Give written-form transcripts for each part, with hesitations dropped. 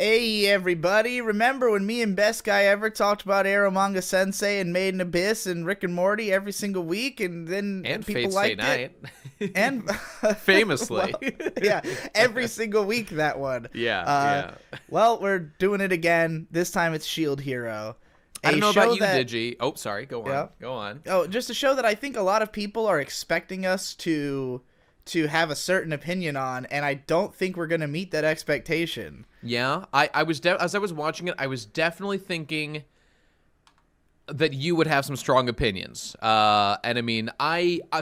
Hey everybody, remember when me and Best Guy Ever talked about Eromanga Sensei and Made in Abyss and Rick and Morty every single week, and then And people Fate liked Stay it? Night. And Famously. yeah, every single week that one. Yeah. Well, we're doing it again. This time it's Shield Hero. I don't know about you, that, Digi. Oh, sorry. Go on. Yeah. Go on. Oh, just a show that I think a lot of people are expecting us to have a certain opinion on, and I don't think we're going to meet that expectation. Yeah. I was as I was watching it, I was definitely thinking that you would have some strong opinions. And I mean,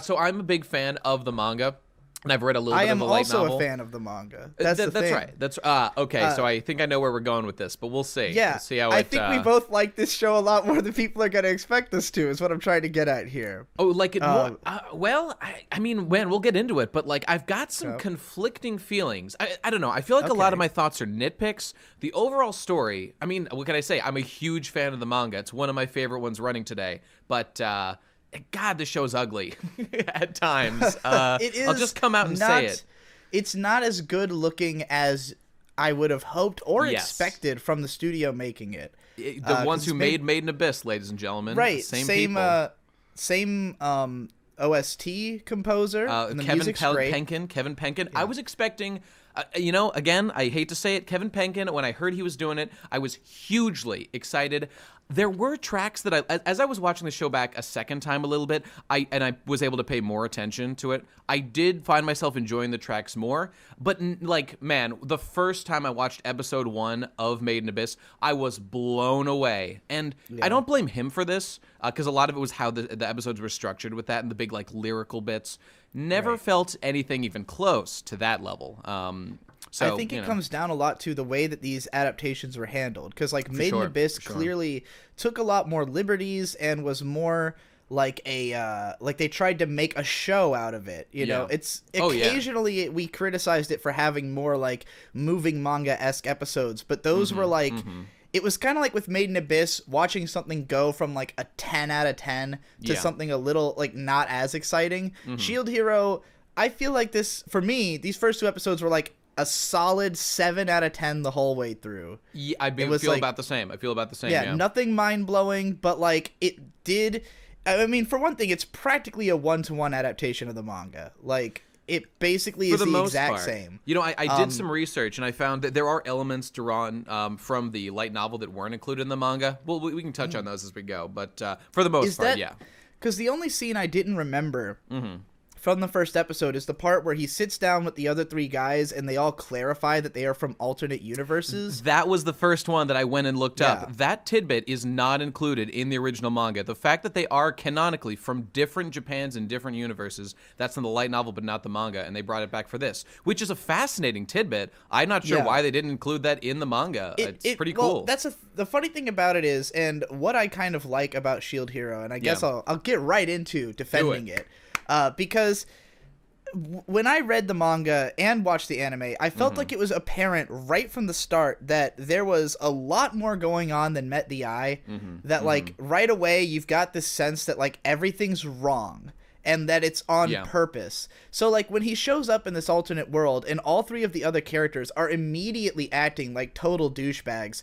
so I'm a big fan of the manga. And I've read a little bit of the light novel. I am also a fan of the manga. That's the thing. Right. That's okay. So I think I know where we're going with this, but we'll see. Yeah, We'll see how I think we both like this show a lot more than people are going to expect us to. Is what I'm trying to get at here. Oh, like it more? Well, I mean, man, we'll get into it, but like I've got some conflicting feelings. I don't know. I feel like a lot of my thoughts are nitpicks. The overall story. I mean, what can I say? I'm a huge fan of the manga. It's one of my favorite ones running today. But God, this show's ugly at times. It is. I'll just come out and say it. It's not as good looking as I would have hoped or expected from the studio making it. The ones who made Made in Abyss, ladies and gentlemen. Right. Same people. Same OST composer. And the music's great. Kevin Penkin. Yeah. I was expecting... again, I hate to say it, Kevin Penkin, when I heard he was doing it, I was hugely excited. There were tracks that as I was watching the show back a second time a little bit, I was able to pay more attention to it. I did find myself enjoying the tracks more, but man, the first time I watched episode 1 of Made in Abyss, I was blown away. And I don't blame him for this, because a lot of it was how the episodes were structured with that and the big lyrical bits. Never felt anything even close to that level. So, I think it comes down a lot to the way that these adaptations were handled, because Made in Abyss clearly took a lot more liberties and was more like a they tried to make a show out of it. You know, it's occasionally we criticized it for having more moving manga-esque episodes, but those were it was kind of like with Made in Abyss, watching something go from a 10 out of 10 to something a little not as exciting. Shield Hero, I feel like this, for me, these first 2 episodes were a solid 7 out of 10 the whole way through. Yeah, I feel about the same. Yeah, nothing mind-blowing, but it did... I mean, for one thing, it's practically a one-to-one adaptation of the manga. It basically is the exact same. I did some research, and I found that there are elements drawn from the light novel that weren't included in the manga. Well, we can touch on those as we go, but for the most part, yeah. Because the only scene I didn't remember... from the first episode is the part where he sits down with the other 3 guys and they all clarify that they are from alternate universes. That was the first one that I went and looked up. That tidbit is not included in the original manga. The fact that they are canonically from different Japans and different universes, that's in the light novel but not the manga, and they brought it back for this, which is a fascinating tidbit. I'm not sure why they didn't include that in the manga. It's pretty cool. The funny thing about it is, and what I kind of like about Shield Hero, and I guess I'll get right into defending it. Because when I read the manga and watched the anime, I felt like it was apparent right from the start that there was a lot more going on than met the eye. That right away you've got this sense that everything's wrong and that it's on purpose. So when he shows up in this alternate world and all 3 of the other characters are immediately acting like total douchebags,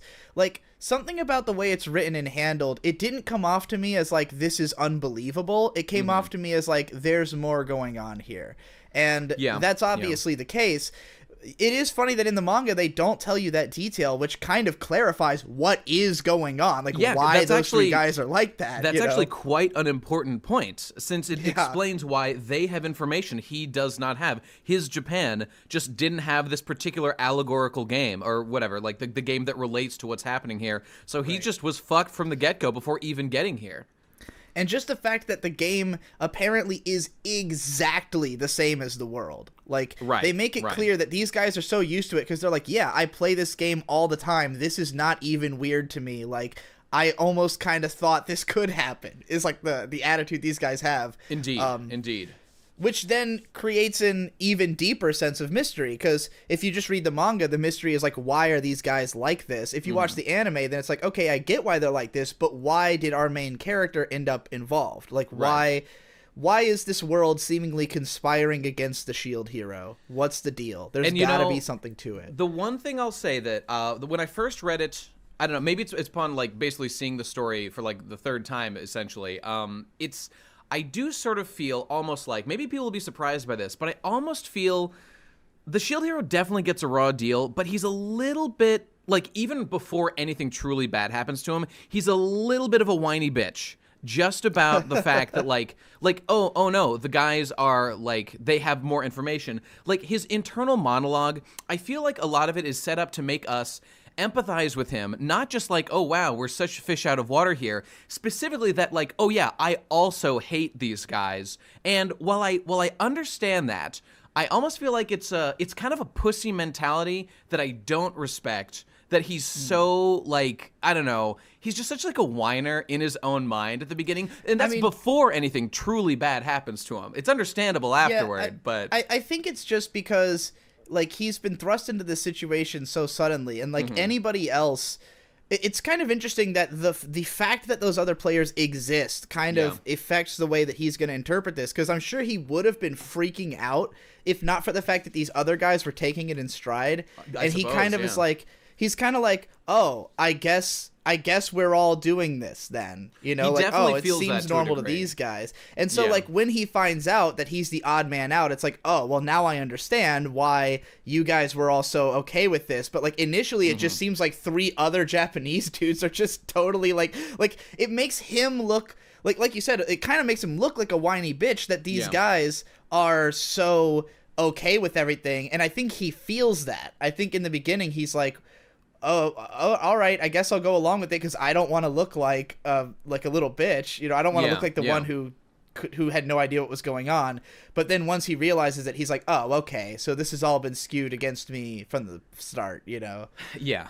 something about the way it's written and handled, it didn't come off to me as this is unbelievable. It came off to me as there's more going on here. And that's obviously the case. It is funny that in the manga they don't tell you that detail, which kind of clarifies what is going on, why those 3 guys are like that. That's actually quite an important point, since it explains why they have information he does not have. His Japan just didn't have this particular allegorical game, or whatever, the game that relates to what's happening here. So he just was fucked from the get-go before even getting here. And just the fact that the game apparently is exactly the same as the world. They make it clear that these guys are so used to it because they're I play this game all the time. This is not even weird to me. I almost kind of thought this could happen, is the attitude these guys have. Indeed, indeed. Which then creates an even deeper sense of mystery, because if you just read the manga, the mystery is why are these guys like this? If you watch the anime, then it's okay, I get why they're like this, but why did our main character end up involved? why is this world seemingly conspiring against the Shield hero? What's the deal? There's gotta be something to it. The one thing I'll say that when I first read it, I don't know, maybe it's upon like basically seeing the story for like the third time essentially. I do sort of feel almost like, maybe people will be surprised by this, but I almost feel the Shield hero definitely gets a raw deal, but he's a little bit like, even before anything truly bad happens to him, he's a little bit of a whiny bitch. Just about the fact that like oh no, the guys are like, they have more information. Like his internal monologue, I feel like a lot of it is set up to make us empathize with him, not just like, oh wow, we're such fish out of water here. Specifically that like, oh yeah, I also hate these guys. And while I understand that, I almost feel like it's kind of a pussy mentality that I don't respect. That he's so, like, I don't know, he's just such, like, a whiner in his own mind at the beginning. And that's before anything truly bad happens to him. It's understandable afterward, but... I think it's just because, like, he's been thrust into this situation so suddenly, and, like, anybody else... It's kind of interesting that the fact that those other players exist kind of affects the way that he's going to interpret this, because I'm sure he would have been freaking out if not for the fact that these other guys were taking it in stride. And he kind of is like... He's kind of like, oh, I guess we're all doing this then. You know, like, oh, it seems normal to these guys. And so, like, when he finds out that he's the odd man out, it's like, oh, well, now I understand why you guys were also okay with this. But, like, initially, it just seems like 3 other Japanese dudes are just totally, like, it makes him look, like you said, it kind of makes him look like a whiny bitch that these guys are so okay with everything. And I think he feels that. I think in the beginning, he's like, oh, all right, I guess I'll go along with it because I don't want to look like a little bitch. You know, I don't want to look like the one who had no idea what was going on. But then once he realizes that, he's like, oh, okay, so this has all been skewed against me from the start, you know? Yeah.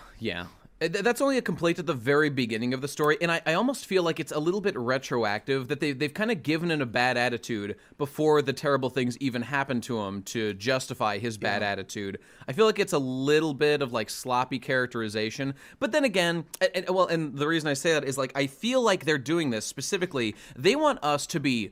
That's only a complaint at the very beginning of the story, and I almost feel like it's a little bit retroactive, that they've kind of given him a bad attitude before the terrible things even happen to him to justify his bad attitude. I feel like it's a little bit of like sloppy characterization, but then again, and the reason I say that is like, I feel like they're doing this specifically, they want us to be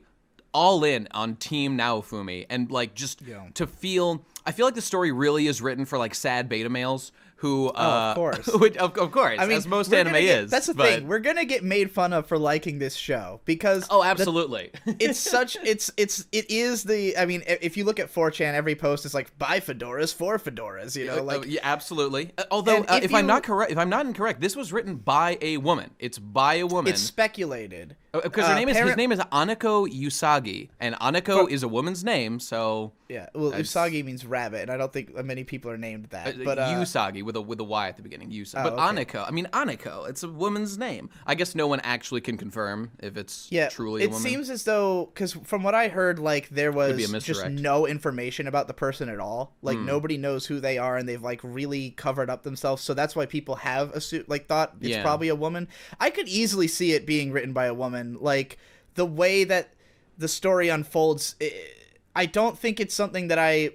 all in on Team Naofumi, and like just to feel, I feel like the story really is written for like sad beta males who of course of course, I mean, as most anime is. That's the thing, we're gonna get made fun of for liking this show because absolutely it's such it is the, I mean, if you look at 4chan, every post is like, buy fedoras for fedoras, you know, like yeah, absolutely. Although if I'm not incorrect, this was written by a woman. It's by a woman. It's speculated because his name is Anako Usagi, and Anako is a woman's name, so yeah. Well, Usagi means rabbit, and I don't think many people are named that. But Usagi with a Y at the beginning. Usagi. But okay. Anako, it's a woman's name. I guess no one actually can confirm if it's truly a woman. It seems as though, because from what I heard, like, there was just no information about the person at all. Like, nobody knows who they are, and they've like really covered up themselves. So that's why people have thought it's probably a woman. I could easily see it being written by a woman. Like, the way that the story unfolds, I don't think it's something that I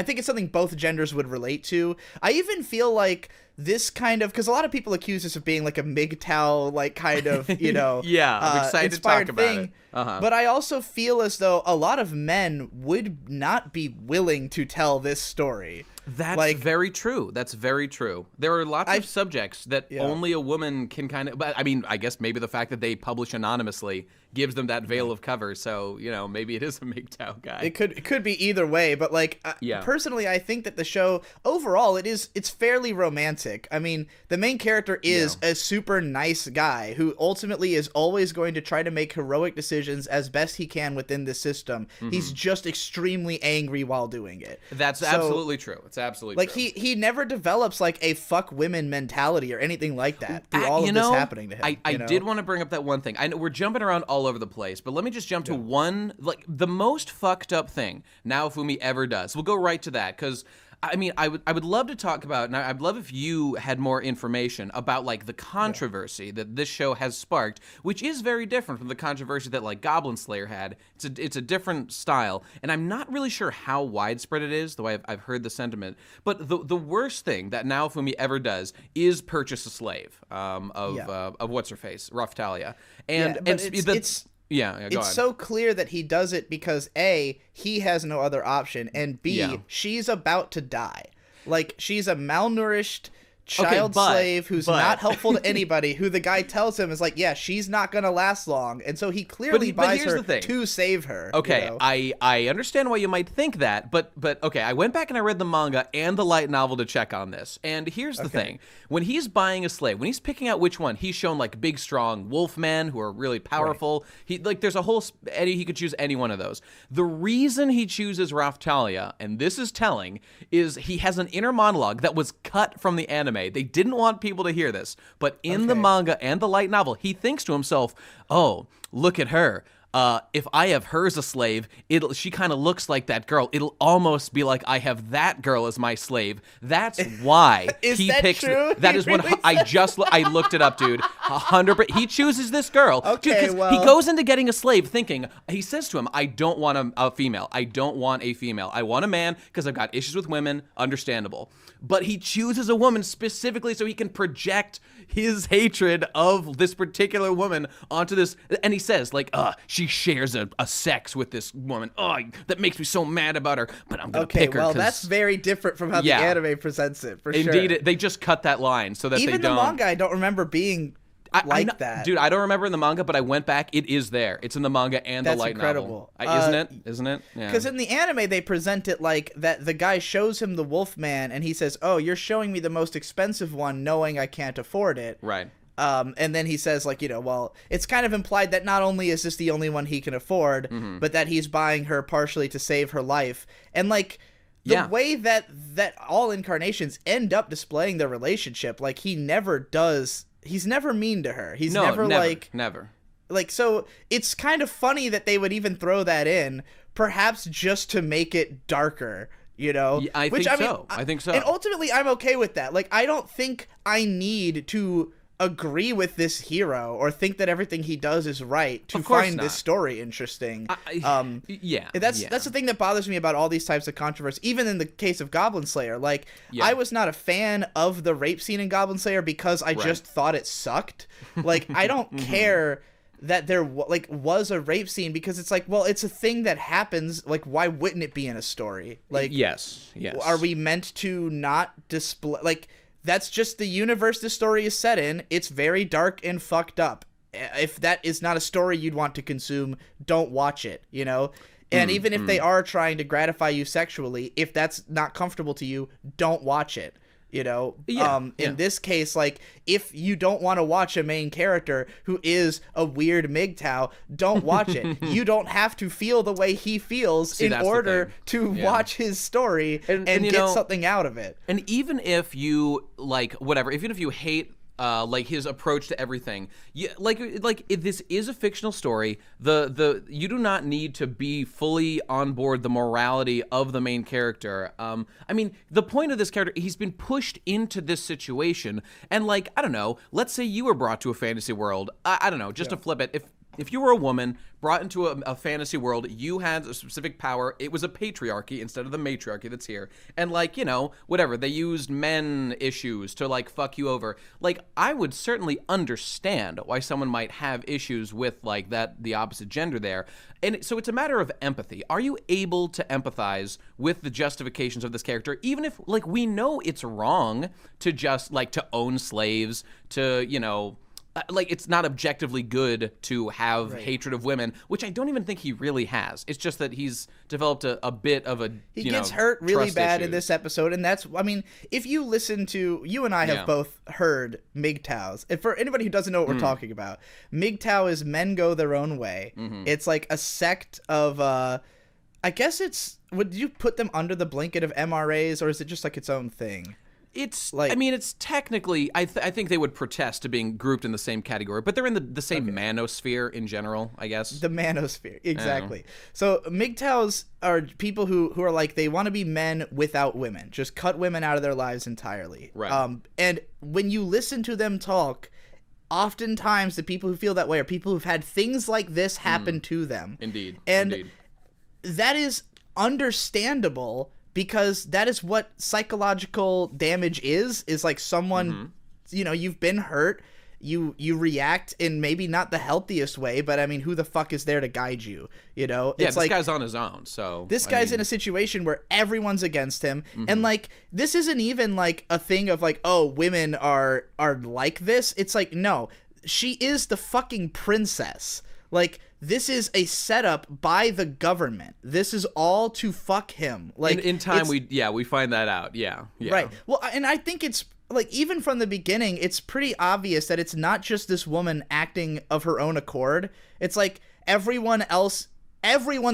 think it's something both genders would relate to. I even feel like this kind of, because a lot of people accuse this of being like a MGTOW, like, kind of, you know, I'm excited to talk about it. But I also feel as though a lot of men would not be willing to tell this story. That's very true. That's very true. There are lots of subjects that only a woman can kind of, but I mean, I guess maybe the fact that they publish anonymously gives them that veil of cover. So, you know, maybe it is a MGTOW guy. It could be either way, but like, personally, I think that the show overall, it's fairly romantic. I mean, the main character is a super nice guy who ultimately is always going to try to make heroic decisions as best he can within the system. He's just extremely angry while doing it. That's absolutely true. It's absolutely true. He never develops like a fuck women mentality or anything like that through all of this happening to him. I did want to bring up that one thing. I know we're jumping around all over the place, but let me just jump to one, like, the most fucked up thing Naofumi ever does. We'll go right to that, because I mean, I would love to talk about, and I'd love if you had more information about, like, the controversy that this show has sparked, which is very different from the controversy that, like, Goblin Slayer had. It's a different style, and I'm not really sure how widespread it is, though I've heard the sentiment. But the worst thing that Naofumi ever does is purchase a slave of what's her face, Rough Talia, and Yeah, go it's ahead. so clear that he does it because A, he has no other option, and B, she's about to die. Like, she's a malnourished child slave who's not helpful to anybody, who the guy tells him is like, yeah, she's not gonna last long, and so he clearly buys her to save her. Okay, you know? I understand why you might think that, but okay, I went back and I read the manga and the light novel to check on this, and here's the thing: when he's buying a slave, when he's picking out which one, he's shown like big, strong wolf men who are really powerful. He there's a whole he could choose any one of those. The reason he chooses Raphtalia, and this is telling, is he has an inner monologue that was cut from the anime. They didn't want people to hear this, but in the manga and the light novel, he thinks to himself, "Oh, look at her. If I have her as a slave, she kind of looks like that girl. It'll almost be like I have that girl as my slave." That's why he picks. True? That is really I looked it up, dude. 100%. He chooses this girl. Okay, dude, he goes into getting a slave thinking, he says to him, "I don't want a female. I don't want a female. I want a man because I've got issues with women." Understandable. But he chooses a woman specifically so he can project his hatred of this particular woman onto this. And he says, like, she shares a sex with this woman. Oh, that makes me so mad about her, but I'm going to pick her. Well, that's very different from how the anime presents it, for sure. Indeed, they just cut that line so that even they don't. Even the manga, I don't remember being that. Dude, I don't remember in the manga, but I went back. It is there. It's in the manga and the light novel. Isn't it? Isn't it? Because in the anime, they present it like that the guy shows him the wolf man, and he says, "Oh, you're showing me the most expensive one, knowing I can't afford it." Right. And then he says, like, well, it's kind of implied that not only is this the only one he can afford, but that he's buying her partially to save her life. And, like, the way that all incarnations end up displaying their relationship, like, he's never mean to her. He's never. Like, so it's kind of funny that they would even throw that in, perhaps just to make it darker. Yeah, I think so. And ultimately, I'm okay with that. Like, I don't think I need to agree with this hero or think that everything he does is right to find this story interesting. That's the thing that bothers me about all these types of controversy. Even in the case of Goblin Slayer, like, I was not a fan of the rape scene in Goblin Slayer because I just thought it sucked. Like, I don't care that there was a rape scene, because it's like, well, it's a thing that happens. Like, why wouldn't it be in a story? Like, yes. Are we meant to not display, like, that's just the universe this story is set in. It's very dark and fucked up. If that is not a story you'd want to consume, don't watch it, And even if they are trying to gratify you sexually, if that's not comfortable to you, don't watch it. In this case, like, if you don't want to watch a main character who is a weird MGTOW, don't watch it. You don't have to feel the way he feels in order to watch his story and get something out of it. And even if you, like, whatever, even if you hate like his approach to everything, if this is a fictional story, you do not need to be fully on board the morality of the main character. I mean, the point of this character, he's been pushed into this situation, and, like, I don't know, let's say you were brought to a fantasy world. I don't know, just to flip it, if you were a woman brought into a fantasy world, you had a specific power. It was a patriarchy instead of the matriarchy that's here. And, like, whatever, they used men issues to, like, fuck you over. Like, I would certainly understand why someone might have issues with, like, the opposite gender there. And so it's a matter of empathy. Are you able to empathize with the justifications of this character, even if, like, we know it's wrong to just, like, to own slaves, to, like, it's not objectively good to have hatred of women, which I don't even think he really has. It's just that he's developed a bit of a, he gets hurt really bad in this episode, and that's, I mean, if you listen to, you and I have both heard MGTOWs. And for anybody who doesn't know what we're talking about, MGTOW is Men Go Their Own Way. It's like a sect of, I guess would you put them under the blanket of MRAs, or is it just like its own thing? It's like, I mean, it's technically, I think they would protest to being grouped in the same category, but they're in the same manosphere in general, I guess. The manosphere, exactly. So MGTOWs are people who are like, they want to be men without women, just cut women out of their lives entirely. Right. And when you listen to them talk, oftentimes the people who feel that way are people who've had things like this happen to them. Indeed. And that is understandable, because that is what psychological damage is like someone, you've been hurt, you react in maybe not the healthiest way, but I mean, who the fuck is there to guide you? You know, yeah, it's this like guy's on his own. So this guy's in a situation where everyone's against him, and like this isn't even like a thing of like, oh, women are like this. It's like, no, she is the fucking princess. Like, this is a setup by the government. This is all to fuck him. Like, in time, we find that out. Yeah. Right. Well, and I think it's like, even from the beginning, it's pretty obvious that it's not just this woman acting of her own accord. It's like everyone's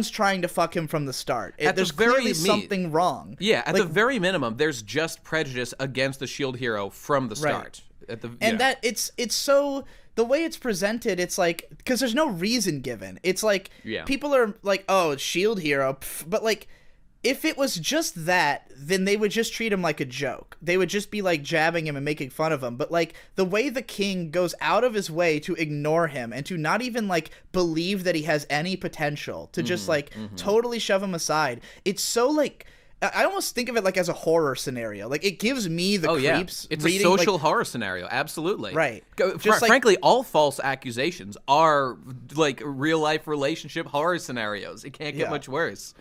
trying to fuck him from the start. There's clearly something wrong. Yeah, at the very minimum, there's just prejudice against the SHIELD hero from the start. Right. That it's so, the way it's presented, it's like, because there's no reason given. It's like, people are like, oh, SHIELD hero, but like, if it was just that, then they would just treat him like a joke. They would just be like jabbing him and making fun of him. But like, the way the king goes out of his way to ignore him and to not even like believe that he has any potential, to just like totally shove him aside. It's so like, I almost think of it like as a horror scenario. Like, it gives me the creeps. It's a social horror scenario. Absolutely. Right. Frankly, all false accusations are like real life relationship horror scenarios. It can't get much worse.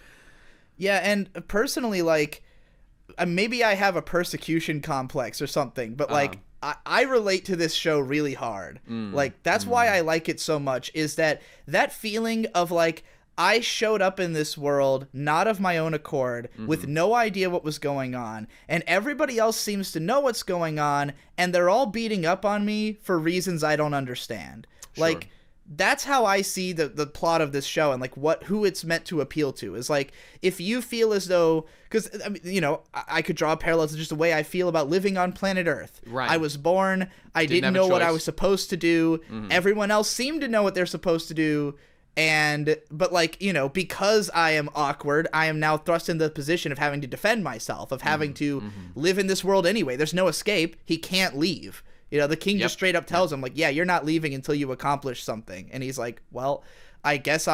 Yeah, and personally, like, maybe I have a persecution complex or something, but like, I relate to this show really hard. Like, that's why I like it so much, is that feeling of like, I showed up in this world not of my own accord, with no idea what was going on, and everybody else seems to know what's going on, and they're all beating up on me for reasons I don't understand. Sure. Like, that's how I see the plot of this show, and like who it's meant to appeal to is like, if you feel as though, because I mean, you know, I could draw parallels to just the way I feel about living on planet Earth. Right. I was born, I didn't know what I was supposed to do. Everyone else seemed to know what they're supposed to do. But like, you know, because I am awkward, I am now thrust into the position of having to defend myself, of having to live in this world anyway. There's no escape. He can't leave. You know, the king just straight up tells him, like, yeah, you're not leaving until you accomplish something. And he's like, well, I guess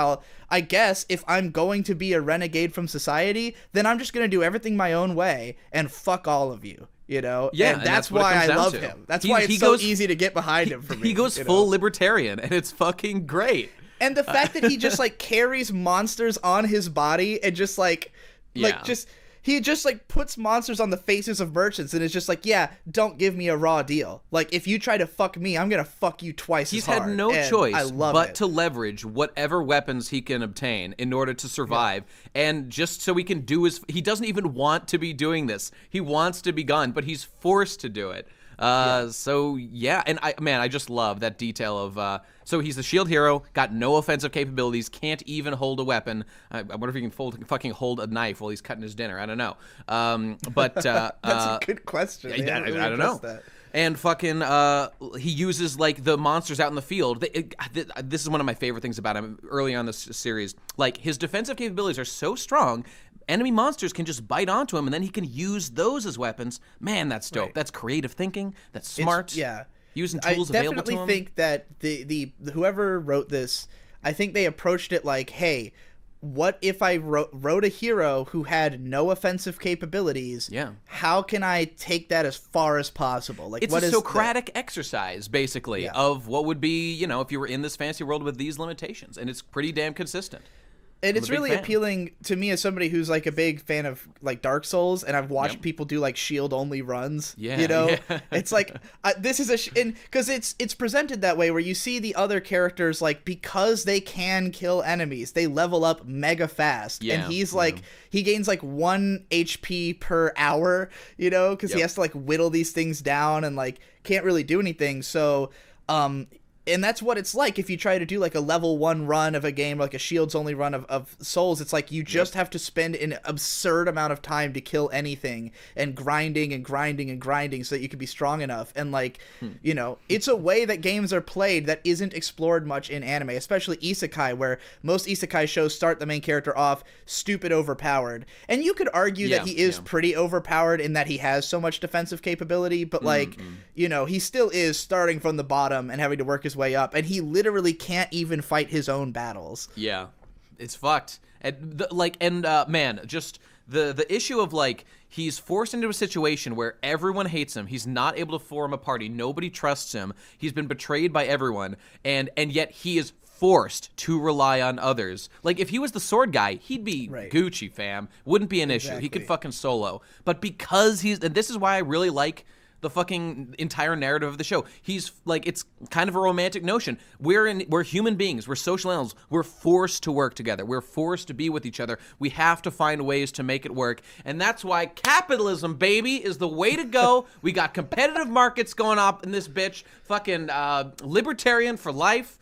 if I'm going to be a renegade from society, then I'm just going to do everything my own way and fuck all of you. You know? Yeah, and that's why I love him. That's why it's so easy to get behind him for me. He goes full libertarian, and it's fucking great. And the fact that he just like carries monsters on his body and just he just like puts monsters on the faces of merchants and is just like, yeah, don't give me a raw deal. Like, if you try to fuck me, I'm gonna fuck you twice as hard. He's had no choice but to leverage whatever weapons he can obtain in order to survive, and just so he can do he doesn't even want to be doing this. He wants to be gone, but he's forced to do it. So yeah, and I just love that detail of so he's the SHIELD hero, got no offensive capabilities, can't even hold a weapon. I wonder if he can fucking hold a knife while he's cutting his dinner. I don't know. But that's a good question. I don't know. That. And fucking he uses like the monsters out in the field. This is one of my favorite things about him early on this series. Like, his defensive capabilities are so strong, enemy monsters can just bite onto him, and then he can use those as weapons. Man, that's dope. Right. That's creative thinking. That's smart. Using tools available to him. I definitely think that the whoever wrote this, I think they approached it like, hey, what if I wrote a hero who had no offensive capabilities? Yeah. How can I take that as far as possible? Like, it's a Socratic exercise, basically, of what would be, you know, if you were in this fantasy world with these limitations, and it's pretty damn consistent. And it's really appealing to me as somebody who's like a big fan of like Dark Souls, and I've watched people do like shield only runs. Yeah, you know, it's like this is because it's presented that way, where you see the other characters, like, because they can kill enemies, they level up mega fast, and he's like he gains like 1 HP per hour, you know, because he has to like whittle these things down and like can't really do anything. So and that's what it's like if you try to do like a level 1 run of a game, like a shields only run of Souls. It's like you just have to spend an absurd amount of time to kill anything, and grinding and grinding and grinding so that you can be strong enough. And like, you know, it's a way that games are played that isn't explored much in anime, especially isekai, where most isekai shows start the main character off stupid overpowered. And you could argue that he is pretty overpowered in that he has so much defensive capability, but like, you know, he still is starting from the bottom and having to work his way up, and he literally can't even fight his own battles. It's fucked. And man, just the issue of like he's forced into a situation where everyone hates him. He's not able to form a party. Nobody trusts him. He's been betrayed by everyone, and yet he is forced to rely on others. Like if he was the sword guy, he'd be Gucci, fam. Wouldn't be an issue. He could fucking solo. But because and this is why I really like the fucking entire narrative of the show. He's like, it's kind of a romantic notion. We're human beings. We're social animals. We're forced to work together. We're forced to be with each other. We have to find ways to make it work. And that's why capitalism, baby, is the way to go. We got competitive markets going up in this bitch. Fucking libertarian for life.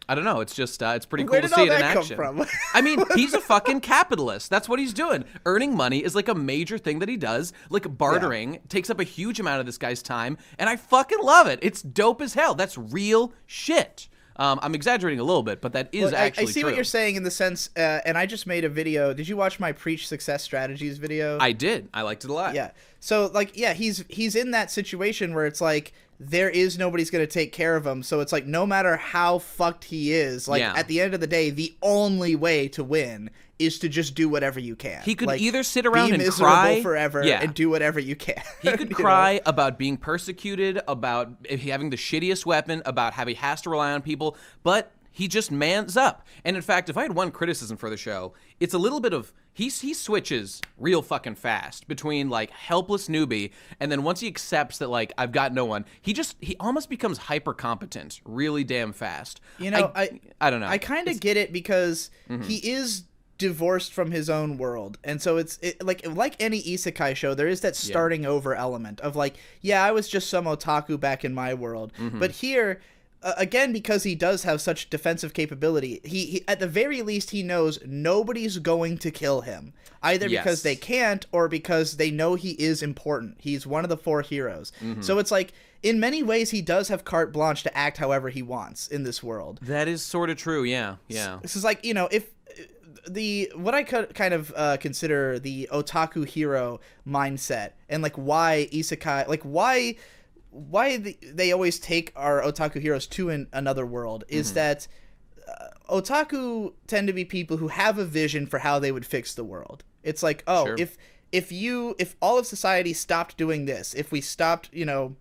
I don't know. It's just it's pretty cool to see it in action. Where did all that come from? I mean, he's a fucking capitalist. That's what he's doing. Earning money is like a major thing that he does. Like bartering takes up a huge amount of this guy's time, and I fucking love it. It's dope as hell. That's real shit. I'm exaggerating a little bit, but that is actually I see true. What you're saying in the sense, and I just made a video. Did you watch my Preach Success Strategies video? I did. I liked it a lot. Yeah. So like, yeah, he's in that situation where it's like there is nobody's going to take care of him. So it's like no matter how fucked he is, like at the end of the day, the only way to win is to just do whatever you can. He could like, either sit around and cry forever and do whatever you can. He could cry about being persecuted, about having the shittiest weapon, about how he has to rely on people, but he just mans up. And in fact, if I had one criticism for the show, it's a little bit of he switches real fucking fast between like helpless newbie and then once he accepts that like I've got no one, he almost becomes hyper competent really damn fast. You know, I don't know. I kind of get it because he is divorced from his own world, and so it's like any isekai show, there is that starting over element of like, yeah, I was just some otaku back in my world, but here again, because he does have such defensive capability, he at the very least he knows nobody's going to kill him, either because they can't or because they know he is important. He's one of the 4 heroes. So it's like in many ways he does have carte blanche to act however he wants in this world. That is sort of true. Yeah. This is like, you know, if what I could kind of consider the otaku hero mindset, and like why isekai, like why they always take our otaku heroes to another world is that otaku tend to be people who have a vision for how they would fix the world. It's like, oh, if all of society stopped doing this, if we stopped, you know,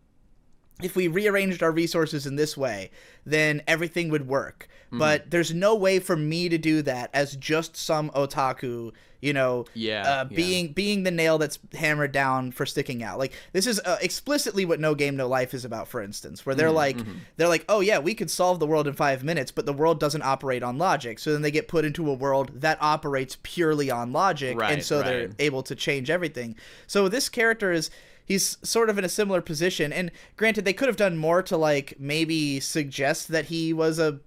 if we rearranged our resources in this way, then everything would work. But there's no way for me to do that as just some otaku, you know, being the nail that's hammered down for sticking out. Like this is explicitly what No Game No Life is about, for instance, where they're like, oh yeah, we could solve the world in 5 minutes, but the world doesn't operate on logic. So then they get put into a world that operates purely on logic, and so they're able to change everything. So this character he's sort of in a similar position, and granted, they could have done more to like maybe suggest that he was a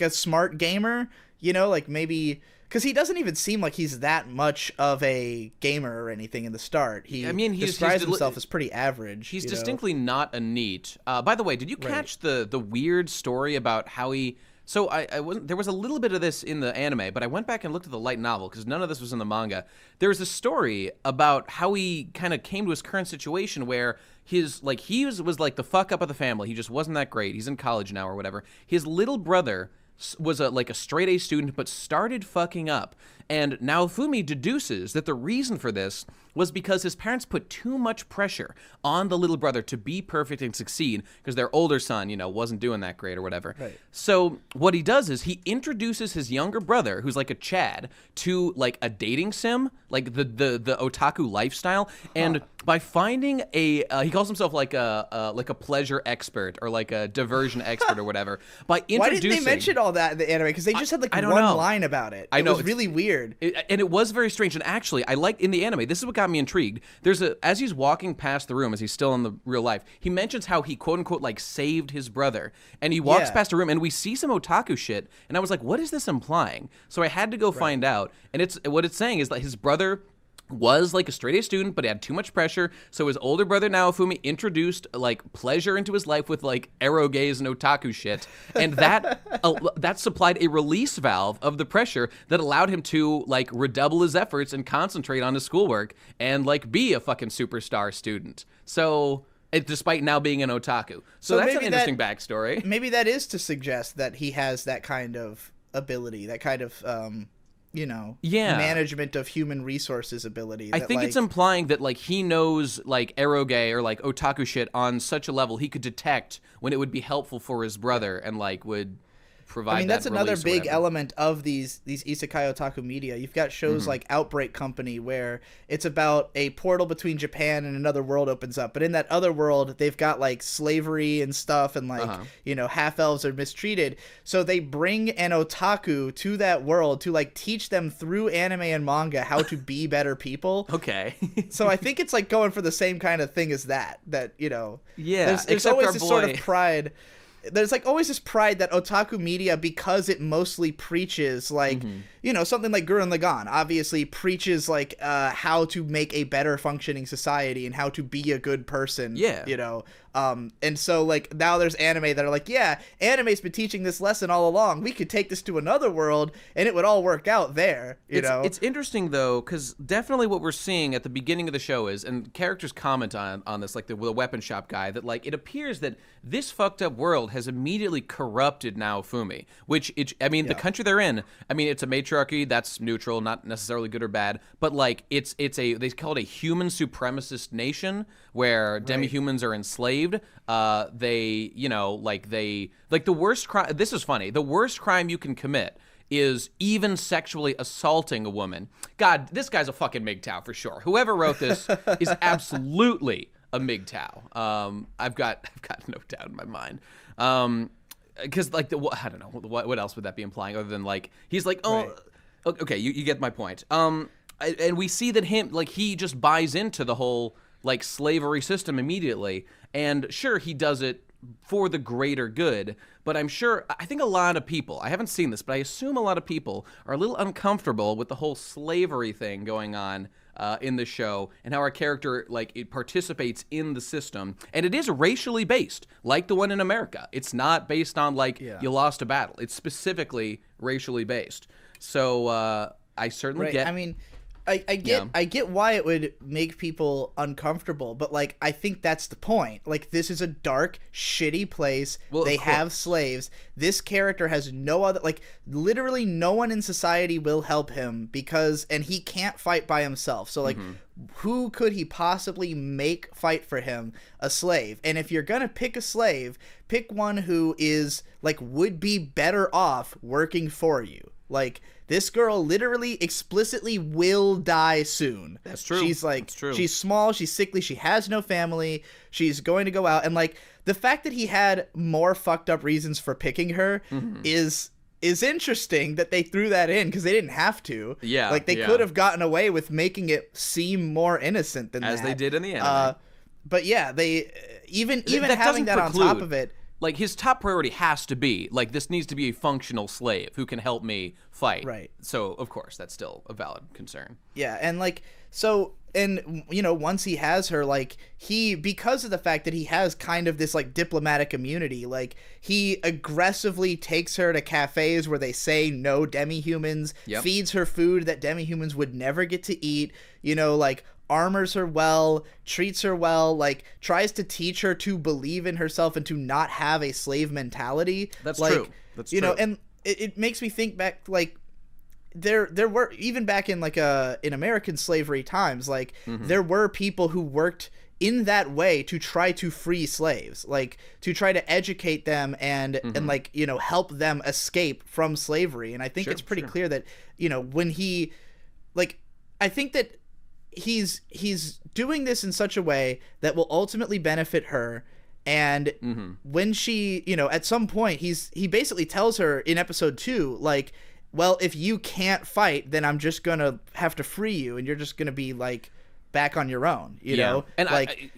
smart gamer, you know, like maybe because he doesn't even seem like he's that much of a gamer or anything in the start. He describes himself as pretty average. He's distinctly not a NEET. By the way, did you catch the weird story about how he? So I wasn't. There was a little bit of this in the anime, but I went back and looked at the light novel because none of this was in the manga. There was a story about how he kind of came to his current situation where he was like the fuck up of the family. He just wasn't that great. He's in college now or whatever. His little brother was a straight A student, but started fucking up. And Naofumi deduces that the reason for this was because his parents put too much pressure on the little brother to be perfect and succeed because their older son, you know, wasn't doing that great or whatever. Right. So what he does is he introduces his younger brother, who's like a Chad, to like a dating sim, like the otaku lifestyle. And by finding he calls himself like a pleasure expert or like a diversion expert or whatever. By introducing, why didn't they mention all that in the anime? Because they just had like one line about it. It was really weird. And it was very strange. And actually, I liked in the anime, this is what got me intrigued. As he's walking past the room, as he's still in the real life, he mentions how he quote unquote like saved his brother. And he walks past a room and we see some otaku shit. And I was like, what is this implying? So I had to go find out. And what it's saying is that his brother was like a straight A student, but he had too much pressure. So his older brother Naofumi introduced like pleasure into his life with like erogaze and otaku shit, and that supplied a release valve of the pressure that allowed him to like redouble his efforts and concentrate on his schoolwork and like be a fucking superstar student. So despite now being an otaku, so that's an interesting backstory. Maybe that is to suggest that he has that kind of ability, that kind of Yeah. management of human resources ability. I think it's implying that like he knows like eroge or like otaku shit on such a level he could detect when it would be helpful for his brother and like would provide. I mean, that's another big whatever. element of these isekai otaku media. You've got shows like Outbreak Company, where it's about a portal between Japan and another world opens up, but in that other world they've got like slavery and stuff, and like half elves are mistreated, so they bring an otaku to that world to like teach them through anime and manga how to be better people. Okay. So I think it's like going for the same kind of thing as that Yeah, there's always this sort of pride. There's like always this pride that otaku media, because it mostly preaches like something like Gurren Lagann obviously preaches like how to make a better functioning society and how to be a good person. And so like now there's anime that are like, yeah, anime's been teaching this lesson all along, we could take this to another world and it would all work out there. It's interesting though, because definitely what we're seeing at the beginning of the show is, and characters comment on this, like the weapon shop guy, that like it appears that this fucked up world has immediately corrupted Naofumi, which the country they're in, I mean, it's a matriarchy, that's neutral, not necessarily good or bad, but like it's they call it a human supremacist nation where demi-humans are enslaved. The worst crime, this is funny, the worst crime you can commit is even sexually assaulting a woman. God, this guy's a fucking MGTOW for sure. Whoever wrote this is absolutely a MGTOW. I've got no doubt in my mind. Because like I don't know what else would that be implying other than like he's like, oh, right. Okay, you get my point. And we see that he just buys into the whole like slavery system immediately, and sure, he does it for the greater good, but I think a lot of people, I haven't seen this, but I assume a lot of people are a little uncomfortable with the whole slavery thing going on in the show, and how our character like it participates in the system, and it is racially based, like the one in America. It's not based on like you lost a battle. It's specifically racially based. So I certainly get. I mean, I get why it would make people uncomfortable, but like I think that's the point. Like this is a dark, shitty place. Well, they have slaves. This character has no other, like literally no one in society will help him and he can't fight by himself. So like who could he possibly make fight for him? A slave. And if you're gonna pick a slave, pick one who is like would be better off working for you. Like this girl literally explicitly will die soon. That's true. She's like, That's true. She's small, she's sickly, she has no family, she's going to go out. And like the fact that he had more fucked up reasons for picking her is interesting that they threw that in, because they didn't have to. Yeah. Like they could have gotten away with making it seem more innocent than as that. they did in the anime. But yeah, they even having that on top of it. Like his top priority has to be like this needs to be a functional slave who can help me fight. Right. So of course that's still a valid concern. Yeah, and like so, and once he has her, like because of the fact that he has kind of this like diplomatic immunity, like he aggressively takes her to cafes where they say no demi-humans, feeds her food that demi-humans would never get to eat, like armors her well, treats her well, like tries to teach her to believe in herself and to not have a slave mentality. That's like, true. That's true. And it makes me think back, like there were, even back in like in American slavery times, like there were people who worked in that way to try to free slaves, like to try to educate them and like help them escape from slavery. And I think it's pretty clear that when he, like, I think that he's doing this in such a way that will ultimately benefit her. And when she, at some point he basically tells her in episode 2, like, well, if you can't fight, then I'm just gonna have to free you, and you're just gonna be like back on your own, you know? And like,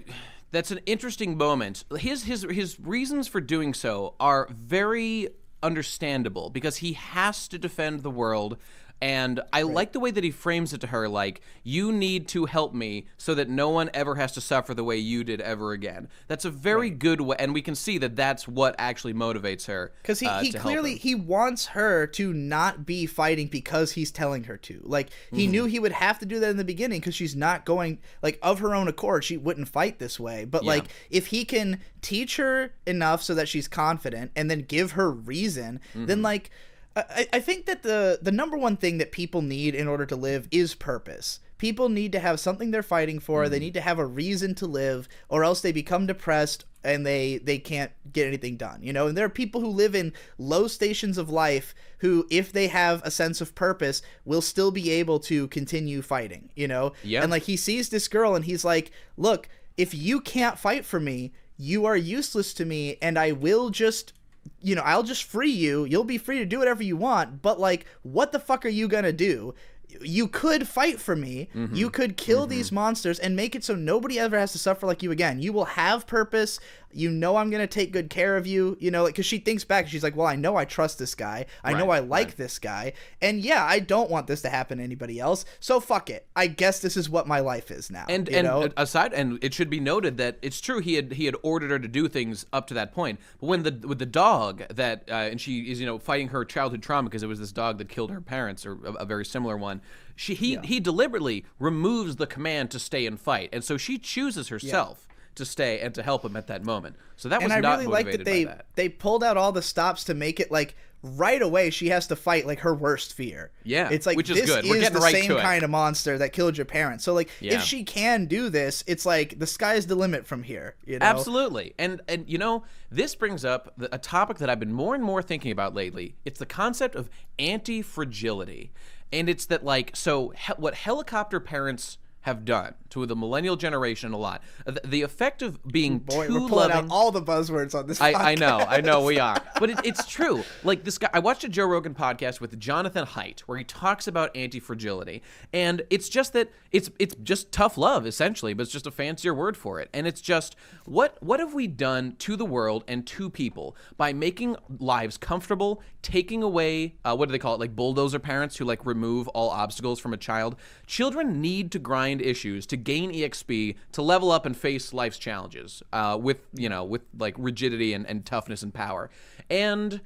that's an interesting moment. His reasons for doing so are very understandable, because he has to defend the world. And I like the way that he frames it to her, like, you need to help me so that no one ever has to suffer the way you did ever again. That's a very good way, and we can see that that's what actually motivates her. Because he clearly, he wants her to not be fighting because he's telling her to. Like, he knew he would have to do that in the beginning, because she's not going, like, of her own accord, she wouldn't fight this way. But, like, if he can teach her enough so that she's confident and then give her reason, then, like, I think that the number one thing that people need in order to live is purpose. People need to have something they're fighting for. They need to have a reason to live, or else they become depressed and they can't get anything done, you know? And there are people who live in low stations of life who, if they have a sense of purpose, will still be able to continue fighting, you know? Yeah. And like, he sees this girl and he's like, look, if you can't fight for me, you are useless to me, and I will just, you know, I'll just free you. You'll be free to do whatever you want, but like, what the fuck are you gonna do? You could fight for me. You could kill these monsters and make it so nobody ever has to suffer like you again. You will have purpose. You know I'm going to take good care of you, you know, like, because she thinks back. She's like, well, I know I trust this guy. I know I like this guy. And yeah, I don't want this to happen to anybody else. So fuck it. I guess this is what my life is now. And aside, and it should be noted that it's true he had ordered her to do things up to that point. But when with the dog that and she is, you know, fighting her childhood trauma because it was this dog that killed her parents, or a very similar one. He deliberately removes the command to stay and fight, and so she chooses herself to stay and to help him at that moment. So that was not motivated by that. And I really like that they pulled out all the stops to make it like right away she has to fight like her worst fear. Yeah, it's like, which is good. We're getting the right same to it. kind of monster that killed your parents. So like, if she can do this, it's like the sky's the limit from here. You know? Absolutely. And you know, this brings up a topic that I've been more and more thinking about lately. It's the concept of anti-fragility. And it's that, like, so what helicopter parents have done to the millennial generation a lot, the effect of being too we're pulling loving. out all the buzzwords on this podcast. I know we are, but it's true. Like, this guy, I watched a Joe Rogan podcast with Jonathan Haidt where he talks about anti-fragility, and it's just that it's just tough love essentially, but it's just a fancier word for it. And it's just what have we done to the world and to people by making lives comfortable, taking away what do they call it, like bulldozer parents who like remove all obstacles from a child. Children need to grind issues to gain EXP, to level up and face life's challenges with like rigidity and toughness and power. And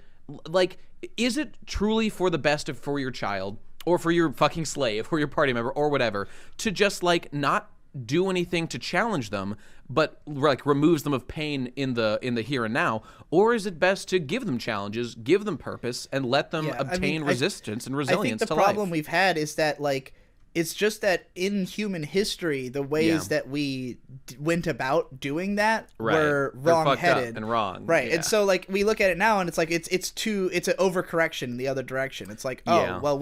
like, is it truly for the best for your child, or for your fucking slave, or your party member, or whatever, to just like not do anything to challenge them, but like removes them of pain in the here and now? Or is it best to give them challenges, give them purpose, and let them obtain resistance and resilience to life? I think the problem we've had is that, like, it's just that in human history, the ways that we went about doing that were wrong-headed and wrong. Right. Yeah. And so, like, we look at it now and it's like, it's an overcorrection in the other direction. It's like, well,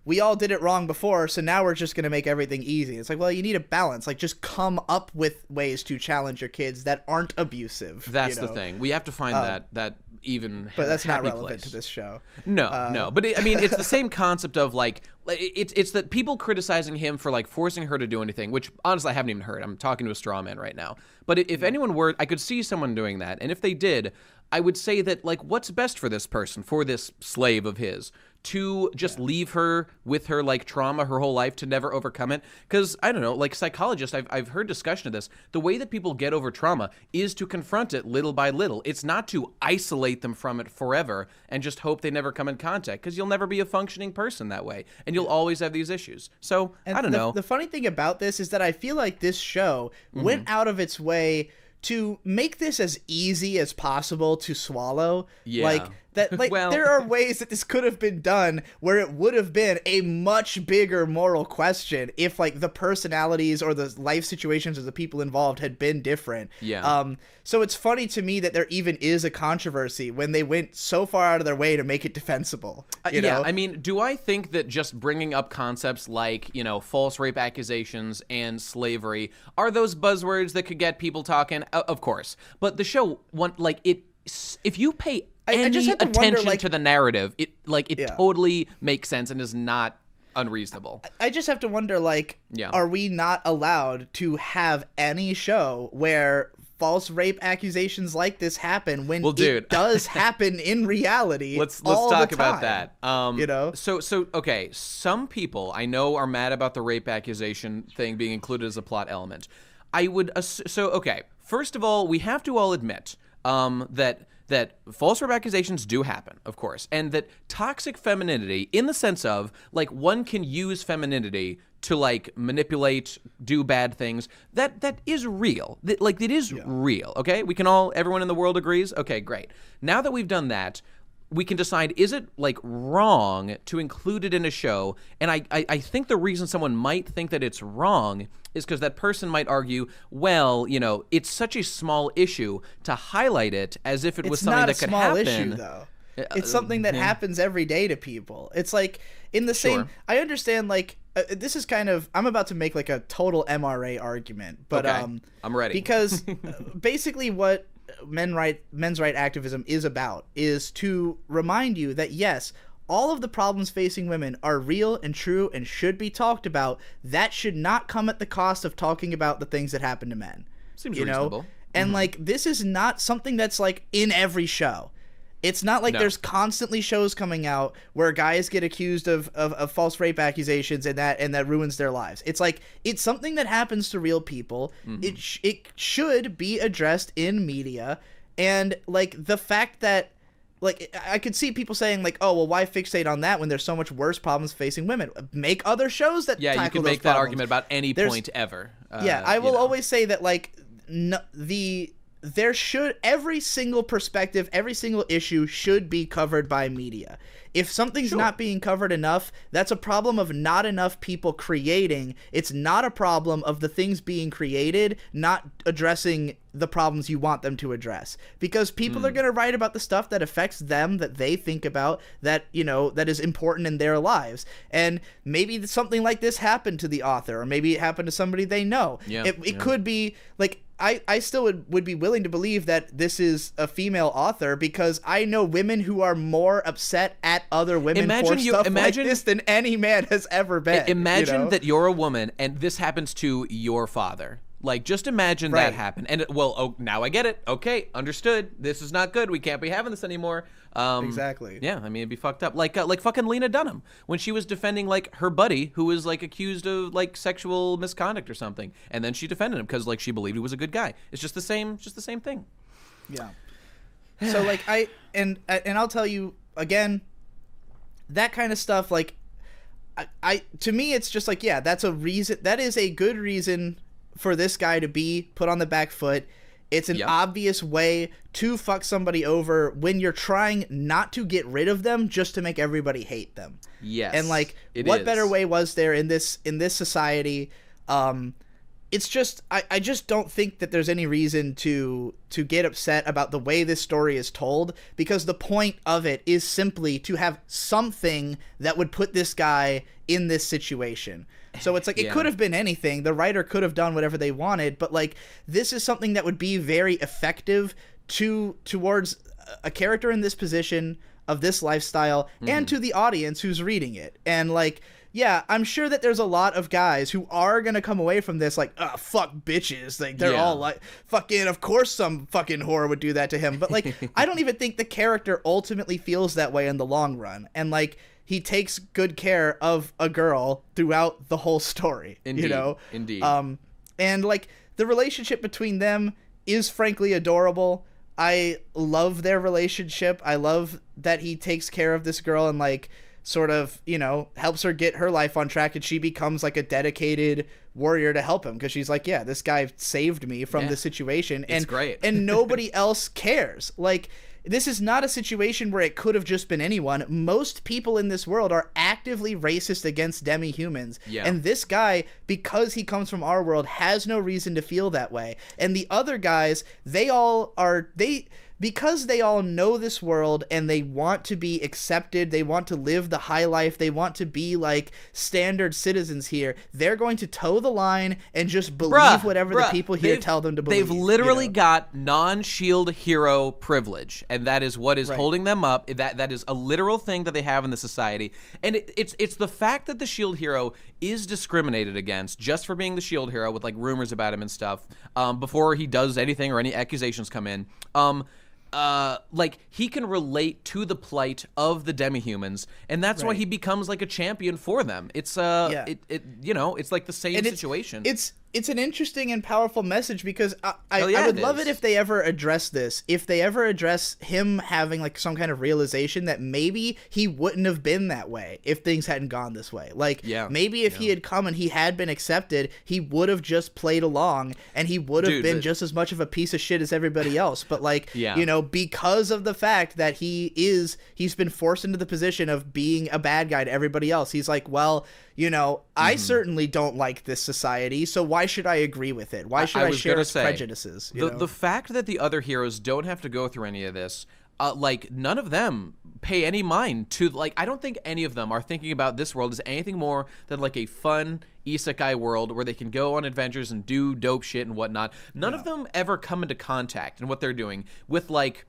we all did it wrong before, so now we're just going to make everything easy. It's like, well, you need a balance. Like, just come up with ways to challenge your kids that aren't abusive. That's the thing. We have to find that even but that's not relevant place to this show. No. But I mean, it's the same concept of like, it's that people criticizing him for like forcing her to do anything, which honestly I haven't even heard. I'm talking to a straw man right now. But if anyone were, I could see someone doing that. And if they did, I would say that, like, what's best for this person, for this slave of his, to just leave her with her, like, trauma her whole life, to never overcome it? Because, I don't know, like, psychologists, I've heard discussion of this. The way that people get over trauma is to confront it little by little. It's not to isolate them from it forever and just hope they never come in contact, because you'll never be a functioning person that way, and you'll always have these issues. So, I don't know. The funny thing about this is that I feel like this show went out of its way to make this as easy as possible to swallow. Yeah. Like, that, like, Well, there are ways that this could have been done where it would have been a much bigger moral question if, like, the personalities or the life situations of the people involved had been different. Yeah. So it's funny to me that there even is a controversy when they went so far out of their way to make it defensible. You know? I mean, do I think that just bringing up concepts like, you know, false rape accusations and slavery are those buzzwords that could get people talking? Of course. But the show, if you pay any attention to the narrative, it totally makes sense and is not unreasonable. I just have to wonder, like, are we not allowed to have any show where false rape accusations like this happen when it does happen in reality? Let's talk about that. You know? So okay, some people I know are mad about the rape accusation thing being included as a plot element. Okay, first of all, we have to all admit that false rape accusations do happen, of course, and that toxic femininity, in the sense of, like, one can use femininity to, like, manipulate, do bad things, that is real. It is real, okay? Everyone in the world agrees? Okay, great. Now that we've done that, we can decide, is it like wrong to include it in a show? And I think the reason someone might think that it's wrong is because that person might argue, well, it's such a small issue to highlight it as if it was something that could happen. It's not a small issue, though. It's something that happens every day to people. It's like in the same. I understand. Like this is kind of. I'm about to make like a total MRA argument, but okay. I'm ready because basically what men's right activism is about is to remind you that yes, all of the problems facing women are real and true and should be talked about. That should not come at the cost of talking about the things that happen to men. Seems reasonable. And like this is not something that's like in every show. It's not like there's constantly shows coming out where guys get accused of false rape accusations and that ruins their lives. It's like it's something that happens to real people. Mm-hmm. It should be addressed in media, and like the fact that like I could see people saying like, oh well, why fixate on that when there's so much worse problems facing women? Make other shows that tackle you can those make problems. That argument about any point ever. I will always say that like there should every single perspective, every single issue should be covered by media. If something's not being covered enough, that's a problem of not enough people creating. It's not a problem of the things being created not addressing the problems you want them to address. Because people are going to write about the stuff that affects them, that they think about, that, that is important in their lives. And maybe something like this happened to the author, or maybe it happened to somebody they know. It could be like, I still would be willing to believe that this is a female author because I know women who are more upset at other women for stuff like this than any man has ever been. Imagine that you're a woman and this happens to your father. Like, just imagine that happen. And, now I get it. Okay, understood. This is not good. We can't be having this anymore. Exactly. Yeah, I mean, it'd be fucked up. Like fucking Lena Dunham, when she was defending, like, her buddy who was, like, accused of, like, sexual misconduct or something. And then she defended him because, like, she believed he was a good guy. It's just the same thing. Yeah. So, like, and I'll tell you, again, that kind of stuff, like, to me, it's just like, yeah, that's a reason. That is a good reason for this guy to be put on the back foot. It's an obvious way to fuck somebody over when you're trying not to get rid of them just to make everybody hate them. Yes. And like what better way was there in this society? It's just I just don't think that there's any reason to get upset about the way this story is told, because the point of it is simply to have something that would put this guy in this situation. So it's like it could have been anything. The writer could have done whatever they wanted, but like this is something that would be very effective towards a character in this position of this lifestyle and to the audience who's reading it. And like, yeah, I'm sure that there's a lot of guys who are going to come away from this like, oh, fuck bitches. Like they're all like, fucking, of course some fucking whore would do that to him. But like, I don't even think the character ultimately feels that way in the long run. And like, he takes good care of a girl throughout the whole story. Indeed. Indeed. And like the relationship between them is frankly adorable. I love their relationship. I love that he takes care of this girl and like sort of, helps her get her life on track, and she becomes like a dedicated warrior to help him because she's like, yeah, this guy saved me from this situation. It's great. And nobody else cares. Like, this is not a situation where it could have just been anyone. Most people in this world are actively racist against demi-humans. Yeah. And this guy, because he comes from our world, has no reason to feel that way. And the other guys, because they all know this world and they want to be accepted, they want to live the high life, they want to be like standard citizens here, they're going to toe the line and just believe whatever the people here tell them to believe. They've literally got non-shield hero privilege, and that is what is holding them up. That is a literal thing that they have in the society. And it's the fact that the shield hero is discriminated against just for being the shield hero, with like rumors about him and stuff, before he does anything or any accusations come in. Like he can relate to the plight of the demi-humans, and that's why he becomes like a champion for them. It's it's like the same situation. it's an interesting and powerful message because I would love it if they ever address this. If they ever address him having like some kind of realization that maybe he wouldn't have been that way if things hadn't gone this way. Like maybe if he had come and he had been accepted, he would have just played along and he would have been just as much of a piece of shit as everybody else. But like, you know, because of the fact that he's been forced into the position of being a bad guy to everybody else, he's like, well, you know, I certainly don't like this society, so why should I agree with it? Why should I share its prejudices? The fact that the other heroes don't have to go through any of this, like, none of them pay any mind to, like, I don't think any of them are thinking about this world as anything more than, like, a fun isekai world where they can go on adventures and do dope shit and whatnot. None of them ever come into contact in what they're doing with, like,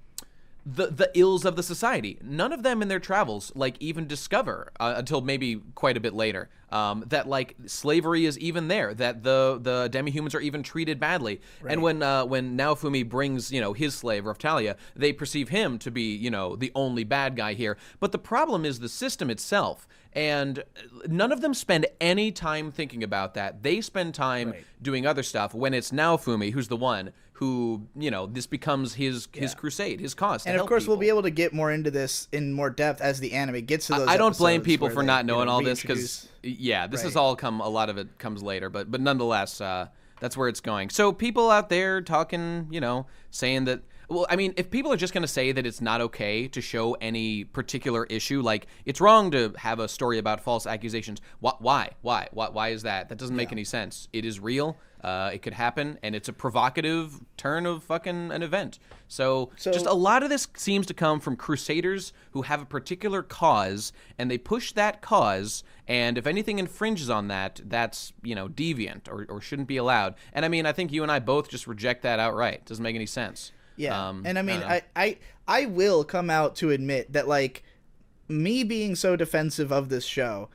the ills of the society. None of them in their travels like even discover until maybe quite a bit later that like slavery is even there, that the demi-humans are even treated badly. Right. And when Naofumi brings, you know, his slave Raphtalia, they perceive him to be, you know, the only bad guy here. But the problem is the system itself. And none of them spend any time thinking about that. They spend time doing other stuff when it's Naofumi who's the one who, you know, this becomes his crusade, his cause. And of course, we'll be able to get more into this in more depth as the anime gets to those. I don't blame people for not knowing all this because, this has all come. A lot of it comes later, but nonetheless, that's where it's going. So people out there talking, you know, saying that. Well, I mean, if people are just going to say that it's not okay to show any particular issue, like it's wrong to have a story about false accusations. Why is that? That doesn't make any sense. It is real. It could happen, and it's a provocative turn of fucking an event. So just a lot of this seems to come from crusaders who have a particular cause, and they push that cause, and if anything infringes on that, that's, you know, deviant or shouldn't be allowed. And I mean, I think you and I both just reject that outright. It doesn't make any sense. Yeah, and I mean, I will come out to admit that, like, me being so defensive of this show,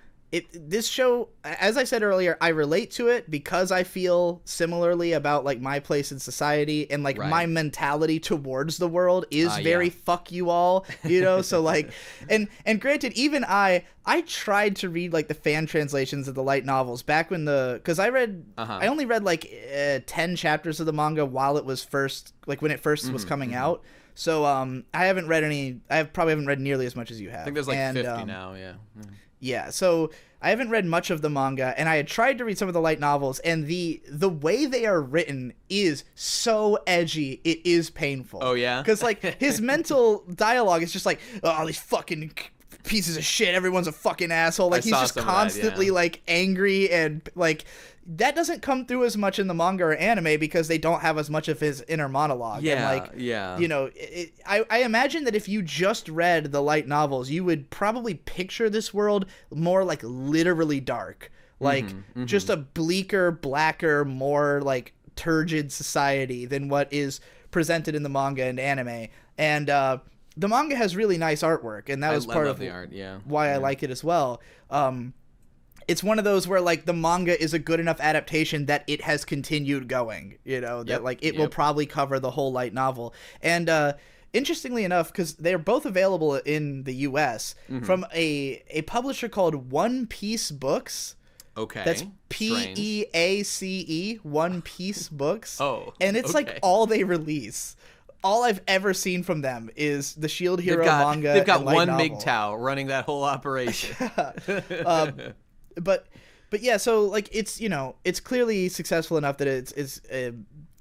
this show, as I said earlier, I relate to it because I feel similarly about, like, my place in society, and, like, my mentality towards the world is very fuck you all, you know? So, like, and granted, even I tried to read, like, the fan translations of the light novels back when because I only read, like, 10 chapters of the manga while it was first, like, when it first was coming out. So, I probably haven't read nearly as much as you have. I think there's, like, 50 now, yeah. Yeah, so I haven't read much of the manga, and I had tried to read some of the light novels, and the way they are written is so edgy, it is painful. Oh, yeah? Because, like, his mental dialogue is just like, oh, these fucking pieces of shit, everyone's a fucking asshole. Like, he's just constantly, like, angry, and, like, that doesn't come through as much in the manga or anime because they don't have as much of his inner monologue. Yeah, and, like, you know, I imagine that if you just read the light novels, you would probably picture this world more, like, literally dark. Like, just a bleaker, blacker, more, like, turgid society than what is presented in the manga and anime. And, the manga has really nice artwork, and that was part of the art, why I like it as well. It's one of those where, like, the manga is a good enough adaptation that it has continued going, you know, that, like, it will probably cover the whole light novel. And interestingly enough, because they're both available in the U.S., from a publisher called One Piece Books. Okay. That's Peace, One Piece Books. Oh, and it's, like, all they release. All I've ever seen from them is the Shield Hero manga. They've got and light one novel. MGTOW running that whole operation. But yeah, so, like, it's, you know, it's clearly successful enough that it's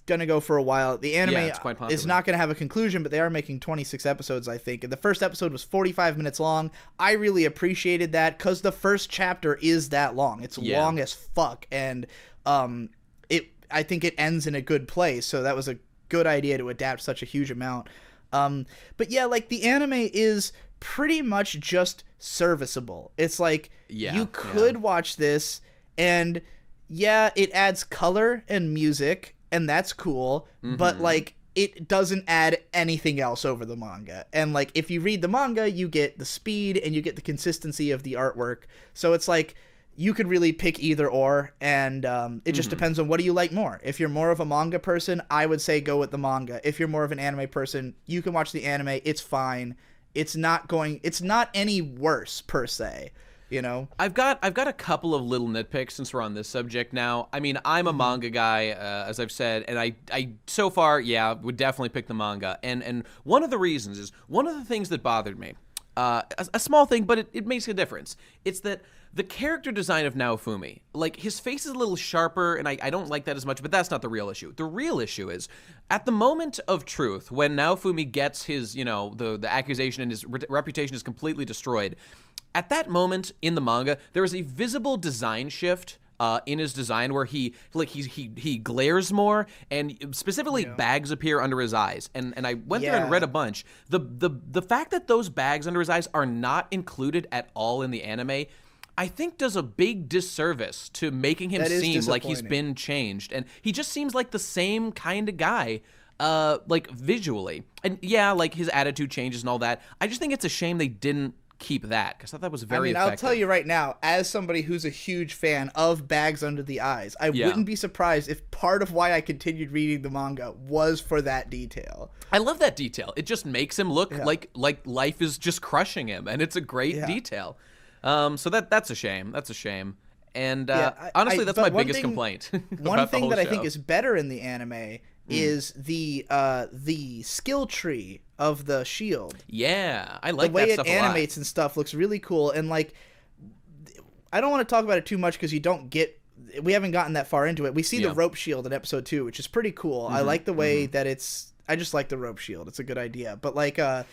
gonna go for a while. The anime is not gonna have a conclusion, but they are making 26 episodes, I think. And the first episode was 45 minutes long. I really appreciated that because the first chapter is that long. It's long as fuck, and I think it ends in a good place. So that was a good idea to adapt such a huge amount. But yeah, like, the anime is pretty much just serviceable. It's like, you could watch this, and it adds color and music, and that's cool, but, like, it doesn't add anything else over the manga. And, like, if you read the manga, you get the speed and you get the consistency of the artwork. So it's like, you could really pick either or, and it just depends on what do you like more. If you're more of a manga person, I would say go with the manga. If you're more of an anime person, you can watch the anime. It's fine. It's not any worse, per se. you know. I've got a couple of little nitpicks since we're on this subject now. I mean, I'm a manga guy, as I've said, and I so far, yeah, would definitely pick the manga. And one of the reasons is, one of the things that bothered me, a small thing, but it makes a difference. It's that the character design of Naofumi, like, his face is a little sharper, and I don't like that as much, but that's not the real issue. The real issue is, at the moment of truth, when Naofumi gets his, you know, the accusation and his reputation is completely destroyed, at that moment in the manga, there is a visible design shift in his design where he glares more, and specifically bags appear under his eyes. And I went there and read a bunch. The fact that those bags under his eyes are not included at all in the anime, I think, does a big disservice to making him seem like he's been changed. And he just seems like the same kind of guy, like, visually. And yeah, like, his attitude changes and all that. I just think it's a shame they didn't keep that, because I thought that was very effective. I'll tell you right now, as somebody who's a huge fan of bags under the eyes, I wouldn't be surprised if part of why I continued reading the manga was for that detail. I love that detail. It just makes him look like life is just crushing him, and it's a great detail. So that's a shame. That's a shame. And honestly, that's my biggest complaint. One thing that I think is better in the anime is the skill tree of the shield. Yeah, I like the way that it stuff animates and stuff looks really cool. And like, I don't want to talk about it too much because we haven't gotten that far into it. We see the rope shield in episode 2, which is pretty cool. I like the way that I just like the rope shield. It's a good idea. But like, as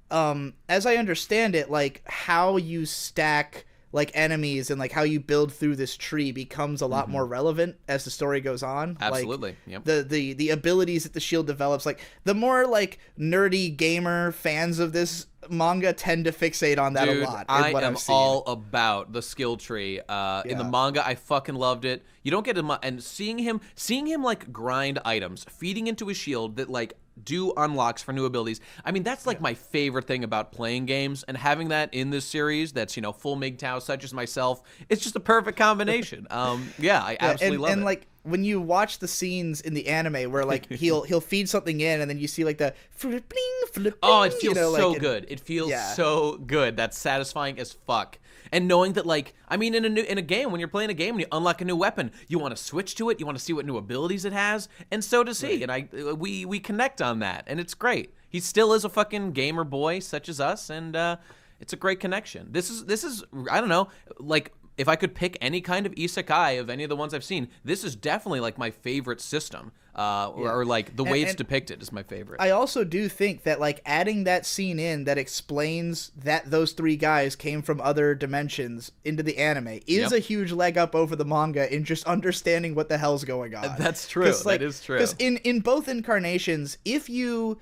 I understand it, like, how you stack like enemies and like how you build through this tree becomes a lot more relevant as the story goes on. Absolutely. Like, the abilities that the shield develops, like, the more like nerdy gamer fans of this manga tend to fixate on that a lot. I am all about the skill tree. In the manga, I fucking loved it. You don't get him, and seeing him like grind items, feeding into his shield that like do unlocks for new abilities. I mean, that's like my favorite thing about playing games, and having that in this series that's, you know, full MGTOW such as myself, it's just a perfect combination. I absolutely love it. And like, when you watch the scenes in the anime where like he'll feed something in, and then you see like the flipping, oh, it feels so good. It feels so good. That's satisfying as fuck. And knowing that, like, I mean, in a game, when you're playing a game and you unlock a new weapon, you want to switch to it, you want to see what new abilities it has, and so does he. And we connect on that, and it's great. He still is a fucking gamer boy such as us, and it's a great connection. This is I don't know, like, if I could pick any kind of isekai of any of the ones I've seen, this is definitely like my favorite system, or like the way it's depicted is my favorite. I also do think that like adding that scene in that explains that those three guys came from other dimensions into the anime is a huge leg up over the manga in just understanding what the hell's going on. That's true. Like, that is true. Because in both incarnations, if you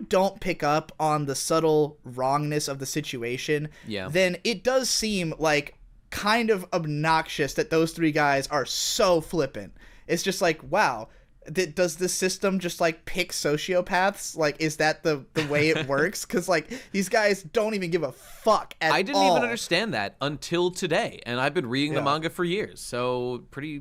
don't pick up on the subtle wrongness of the situation, then it does seem like kind of obnoxious that those three guys are so flippant. It's just like, wow, does this system just like pick sociopaths? Like, is that the way it works? Because like, these guys don't even give a fuck at all. I didn't even understand that until today, and I've been reading the manga for years. So pretty,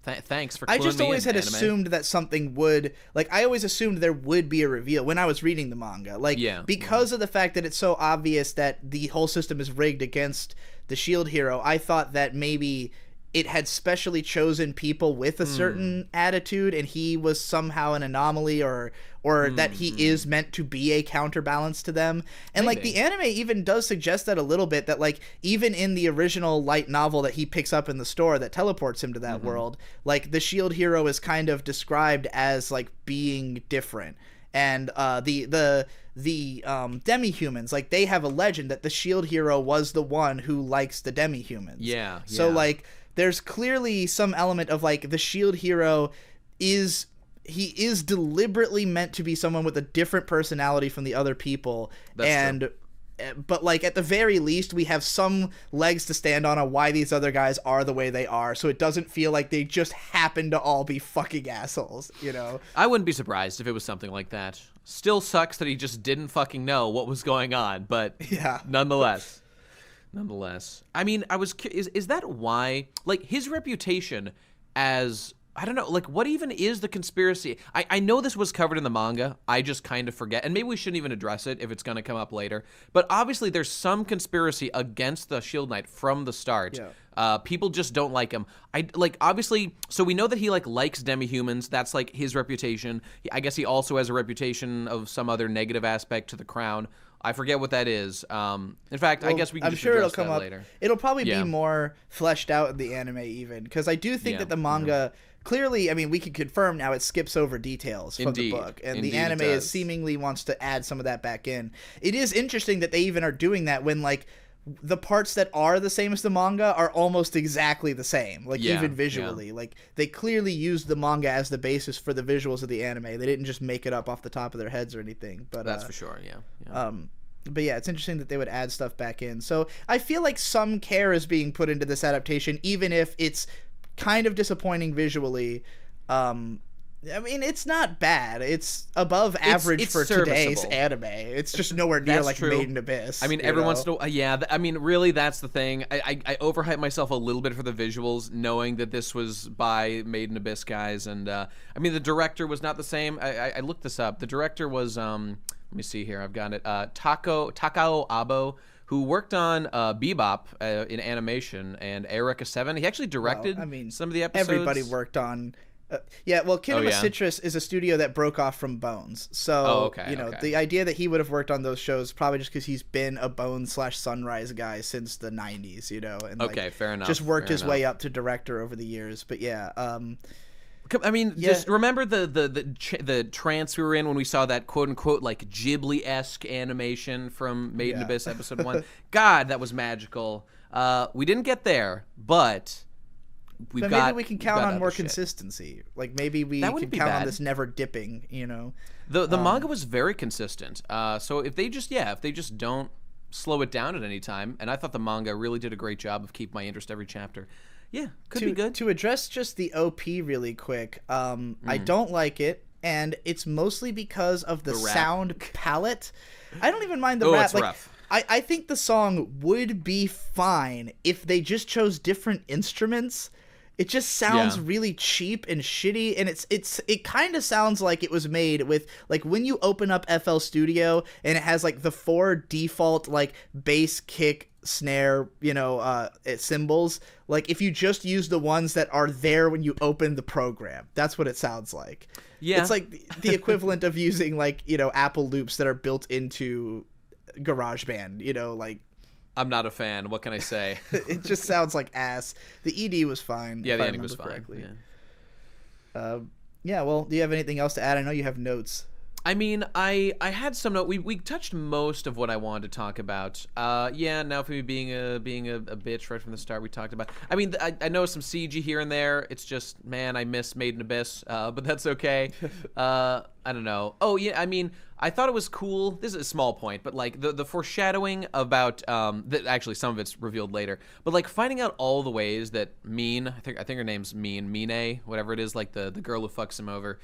thanks for cluing me in, I just always had anime. assumed that something would, like, I always assumed there would be a reveal when I was reading the manga. Like, because of the fact that it's so obvious that the whole system is rigged against the Shield Hero, I thought that maybe it had specially chosen people with a certain attitude, and he was somehow an anomaly, or that he is meant to be a counterbalance to them. And like, the anime even does suggest that a little bit, that like, even in the original light novel that he picks up in the store that teleports him to that world, like, the Shield Hero is kind of described as like being different. And the demi-humans, like, they have a legend that the Shield Hero was the one who likes the demi-humans. So like, there's clearly some element of like, the Shield Hero is deliberately meant to be someone with a different personality from the other people. That's true. But like, at the very least, we have some legs to stand on why these other guys are the way they are, so it doesn't feel like they just happen to all be fucking assholes, you know? I wouldn't be surprised if it was something like that. Still sucks that he just didn't fucking know what was going on, but nonetheless. I mean, is that why, like, his reputation as I don't know, like, what even is the conspiracy? I know this was covered in the manga. I just kind of forget. And maybe we shouldn't even address it if it's going to come up later. But obviously, there's some conspiracy against the Shield Knight from the start. Yeah. People just don't like him. Obviously, so we know that he, like, likes demi-humans. That's, like, his reputation. I guess he also has a reputation of some other negative aspect to the crown. I forget what that is. In fact, I guess we can I'm just sure it'll address come that up later. It'll probably be more fleshed out in the anime even, because I do think that the manga clearly, I mean, we can confirm now it skips over details from the book, and the anime is seemingly wants to add some of that back in. It is interesting that they even are doing that when, like, the parts that are the same as the manga are almost exactly the same, like, even visually. Like, they clearly used the manga as the basis for the visuals of the anime. They didn't just make it up off the top of their heads or anything. But that's for sure. But yeah, it's interesting that they would add stuff back in. So I feel like some care is being put into this adaptation, even if it's kind of disappointing visually. I mean, it's not bad. It's above average for today's anime. It's just nowhere near like Made in Abyss. I mean, every once in a while, I mean, really, that's the thing. I overhype myself a little bit for the visuals, knowing that this was by Made in Abyss guys. And I mean, the director was not the same. I looked this up. The director was, let me see here. I've got it. Takao Abo, who worked on Bebop in animation and Eureka 7. He actually directed some of the episodes. Everybody worked on... Kinema Citrus is a studio that broke off from Bones. So, the idea that he would have worked on those shows probably just because he's been a Bones/Sunrise guy since the 90s, and fair enough. Just worked his way up to director over the years. But I mean, just remember the trance we were in when we saw that quote-unquote like Ghibli-esque animation from Made in Abyss episode 1? God, that was magical. We didn't get there, but... maybe we can count on more consistency. Like, maybe we can count on this never dipping, The manga was very consistent. So if they just don't slow it down at any time, and I thought the manga really did a great job of keeping my interest every chapter. Yeah, could be good. To address just the OP really quick, I don't like it, and it's mostly because of the sound palette. I don't even mind the rap. It's rough. I think the song would be fine if they just chose different instruments. It just sounds really cheap and shitty, and it kind of sounds like it was made with, like, when you open up FL Studio and it has like the 4 default like bass, kick, snare, cymbals. Like, if you just use the ones that are there when you open the program, that's what it sounds like. Yeah, it's like the equivalent of using like Apple loops that are built into GarageBand. Like. I'm not a fan. What can I say? It just sounds like ass. The ED was fine. Yeah, the ending was fine. Well, do you have anything else to add? I know you have notes. I mean, I had some note. We touched most of what I wanted to talk about. Now for me being a bitch right from the start, we talked about. I mean, I know some CG here and there. It's just, man, I miss Made in Abyss, but that's okay. I don't know. Oh yeah, I mean, I thought it was cool. This is a small point, but like the foreshadowing about actually some of it's revealed later. But like finding out all the ways that I think her name's Mine, whatever it is, like the girl who fucks him over.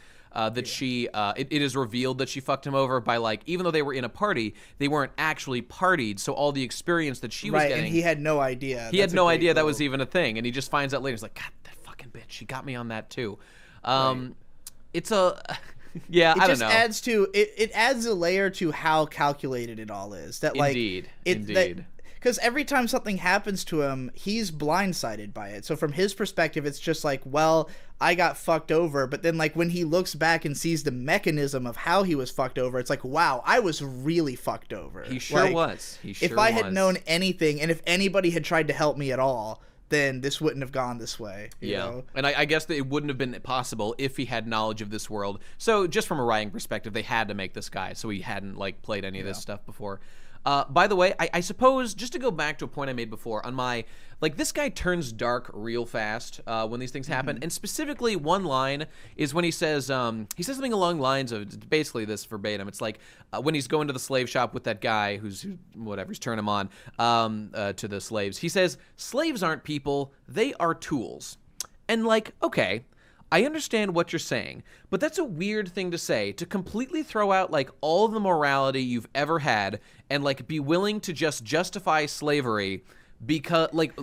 She it is revealed that she fucked him over by, like, even though they were in a party, they weren't actually partied, so all the experience that she was getting, and he had no idea. He had no idea that was even a thing, and he just finds out later. He's like, God, that fucking bitch, she got me on that too. It's a I don't know. It adds a layer to how calculated it all is. That like indeed. Because every time something happens to him, he's blindsided by it. So from his perspective, it's just like, well, I got fucked over. But then, like, when he looks back and sees the mechanism of how he was fucked over, it's like, wow, I was really fucked over. He sure was. If I had known anything, and if anybody had tried to help me at all, then this wouldn't have gone this way. You know? And I guess that it wouldn't have been possible if he had knowledge of this world. So just from a writing perspective, they had to make this guy so he hadn't, like, played any of this stuff before. By the way, I suppose, just to go back to a point I made before, on my, like, this guy turns dark real fast when these things happen. And specifically, one line is when he says something along the lines of, basically this verbatim, it's like, when he's going to the slave shop with that guy who's turning him on to the slaves. He says, slaves aren't people, they are tools. And, like, okay, I understand what you're saying, but that's a weird thing to say, to completely throw out, like, all the morality you've ever had and, like, be willing to just justify slavery because like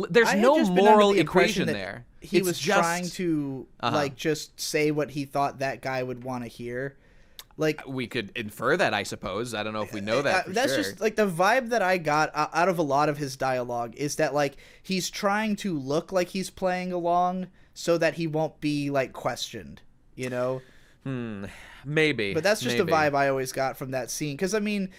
there's I had no just been under moral the impression equation that there. He It's was just, trying to like just say what he thought that guy would want to hear. Like we could infer that, I suppose. I don't know if we know that for that's sure. just like the vibe that I got out of a lot of his dialogue is that like he's trying to look like he's playing along so that he won't be like questioned, you know? Maybe. But that's just the vibe I always got from that scene. Because, I mean,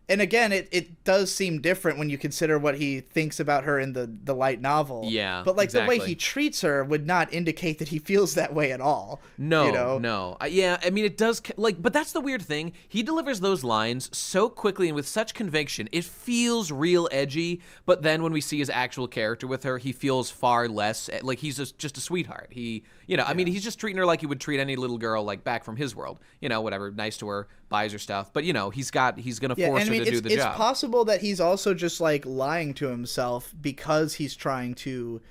and again, it does seem different when you consider what he thinks about her in the light novel. Yeah, But, like, exactly. the way he treats her would not indicate that he feels that way at all. No, you know? no. Yeah, I mean, it does, like, but that's the weird thing. He delivers those lines so quickly and with such conviction. It feels real edgy, but then when we see his actual character with her, he feels far less, like, he's just a sweetheart. He, you know, I mean, he's just treating her like he would treat any little girl, like, back from his world. You know, whatever, nice to her, buys her stuff. But, you know, he's going to force her to do the job. It's possible that he's also just, like, lying to himself because he's trying to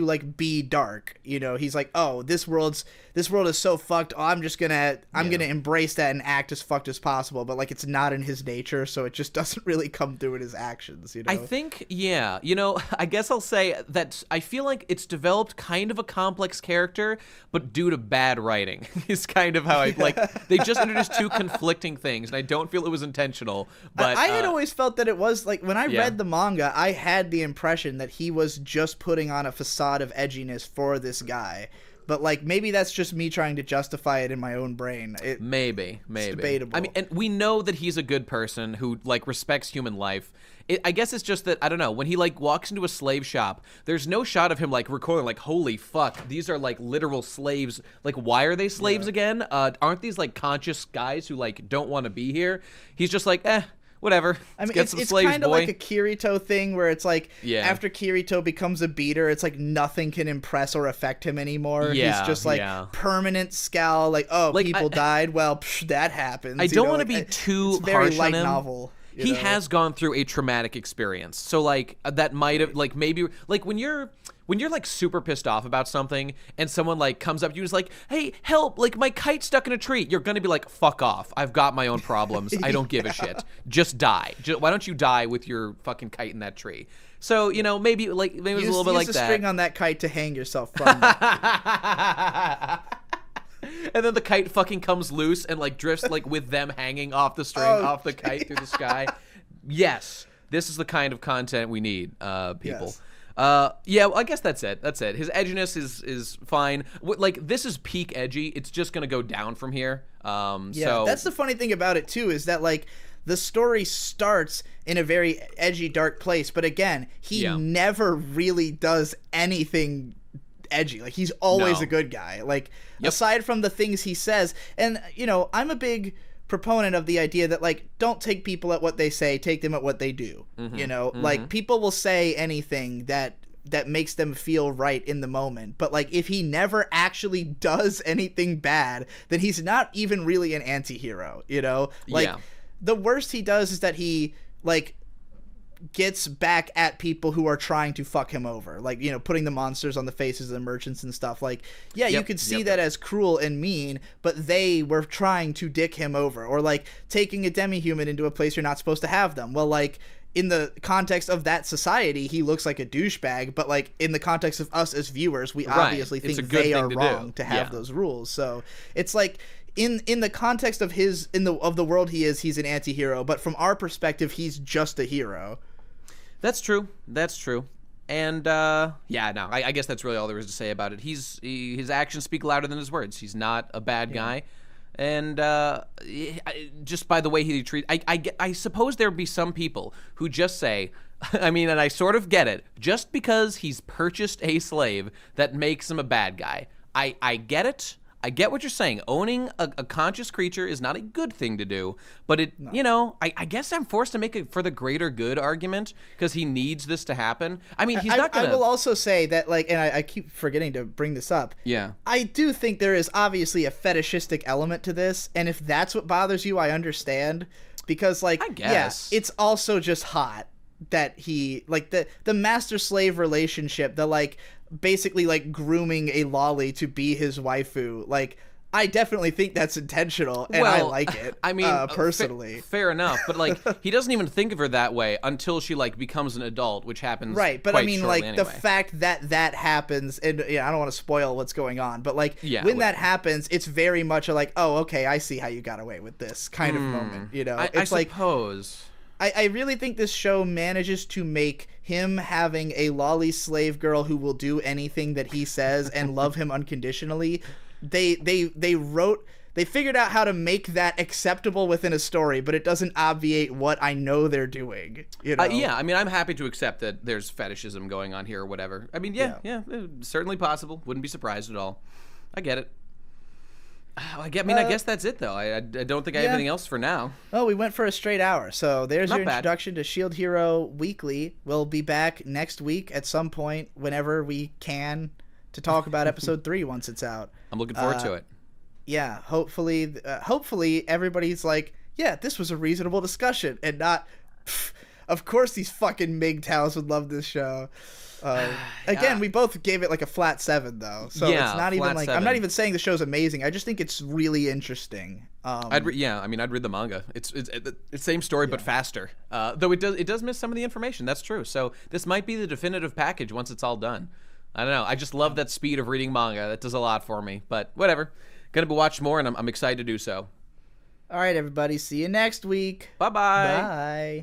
like be dark, you know. He's like, oh, this world is so fucked. Oh, I'm gonna embrace that and act as fucked as possible. But like, it's not in his nature, so it just doesn't really come through in his actions, you know. I think, yeah, you know, I guess I'll say that I feel like it's developed kind of a complex character, but due to bad writing is kind of how I like. They just introduced two conflicting things, and I don't feel it was intentional. But I had always felt that it was like when I read the manga, I had the impression that he was just putting on a facade of edginess for this guy. But like maybe that's just me trying to justify it in my own brain. Maybe it's debatable. I mean, and we know that he's a good person who like respects human life. I guess it's just that I don't know, when he like walks into a slave shop, there's no shot of him like recording like, holy fuck, these are like literal slaves. Like, why are they slaves again? Aren't these like conscious guys who like don't want to be here? He's just like, whatever. I mean, it's kind of like a Kirito thing where it's like after Kirito becomes a beater, it's like nothing can impress or affect him anymore. He's just like permanent scowl, like, oh, like, people died. Well, that happens. I don't want to be too very harsh light on him. Novel. He has gone through a traumatic experience, so like that might have like maybe like when you're like super pissed off about something and someone like comes up to you and is like, hey, help, like my kite's stuck in a tree, you're gonna be like, fuck off, I've got my own problems. I don't give a shit, just die. Why don't you die with your fucking kite in that tree? So, you know, maybe it was a little bit like that. Use a string on that kite to hang yourself from. And then the kite fucking comes loose and like drifts like with them hanging off the string, off the kite through the sky. Yes, this is the kind of content we need, people. Yes. Yeah, well, I guess that's it. His edginess is fine. Like, this is peak edgy. It's just gonna go down from here. So that's the funny thing about it too, is that like the story starts in a very edgy, dark place, but again, he never really does anything edgy. Like, he's always a good guy. Like, aside from the things he says, and you know, I'm a big proponent of the idea that like, don't take people at what they say, take them at what they do. You know, like, people will say anything that makes them feel right in the moment, but like, if he never actually does anything bad, then he's not even really an anti-hero, you know. Like, the worst he does is that he like gets back at people who are trying to fuck him over, like, you know, putting the monsters on the faces of the merchants and stuff. Like, you could see that as cruel and mean, but they were trying to dick him over. Or like taking a demi-human into a place you're not supposed to have them. Well, like, in the context of that society, he looks like a douchebag, but like in the context of us as viewers, we obviously think they are wrong to have those rules. So it's like, in the context of the world he's an anti-hero, but from our perspective, he's just a hero. That's true. And I guess that's really all there is to say about it. His actions speak louder than his words. He's not a bad guy. And just by the way he treats, I suppose there'd be some people who just say, I mean, and I sort of get it, just because he's purchased a slave, that makes him a bad guy. I get it. I get what you're saying. Owning a conscious creature is not a good thing to do, but you know, I guess I'm forced to make it for the greater good argument because he needs this to happen. I mean, he's not gonna. I will also say that, like, and I keep forgetting to bring this up. Yeah. I do think there is obviously a fetishistic element to this, and if that's what bothers you, I understand, because, like, I guess. it's also just hot that he, like, the master-slave relationship, the, like, basically like grooming a lolly to be his waifu, like, I definitely think that's intentional, and I like it. I mean, personally, fair enough. But like, he doesn't even think of her that way until she like becomes an adult, which happens right. But quite I mean, shortly like anyway. the fact that happens, and I don't want to spoil what's going on, but like when that happens, it's very much a like, oh, okay, I see how you got away with this kind of moment. You know, it's I suppose. I really think this show manages to make him having a lolly slave girl who will do anything that he says and love him unconditionally. They figured out how to make that acceptable within a story, but it doesn't obviate what I know they're doing. You know? Yeah, I mean, I'm happy to accept that there's fetishism going on here or whatever. I mean, yeah, certainly possible. Wouldn't be surprised at all. I get it. I guess that's it, though. I don't think I have anything else for now. Oh, we went for a straight hour. So there's your introduction to Shield Hero Weekly. We'll be back next week at some point, whenever we can, to talk about episode 3 once it's out. I'm looking forward to it. Yeah, hopefully everybody's like, yeah, this was a reasonable discussion, and not, of course these fucking MGTOWs would love this show. Again, we both gave it like a flat 7 though, so it's not even like 7. I'm not even saying the show's amazing. I just think it's really interesting. I'd read the manga. It's same story but faster. Though it does miss some of the information. That's true. So this might be the definitive package once it's all done. I don't know. I just love that speed of reading manga. That does a lot for me. But whatever. Gonna be watching more, and I'm excited to do so. All right, everybody. See you next week. Bye-bye. Bye.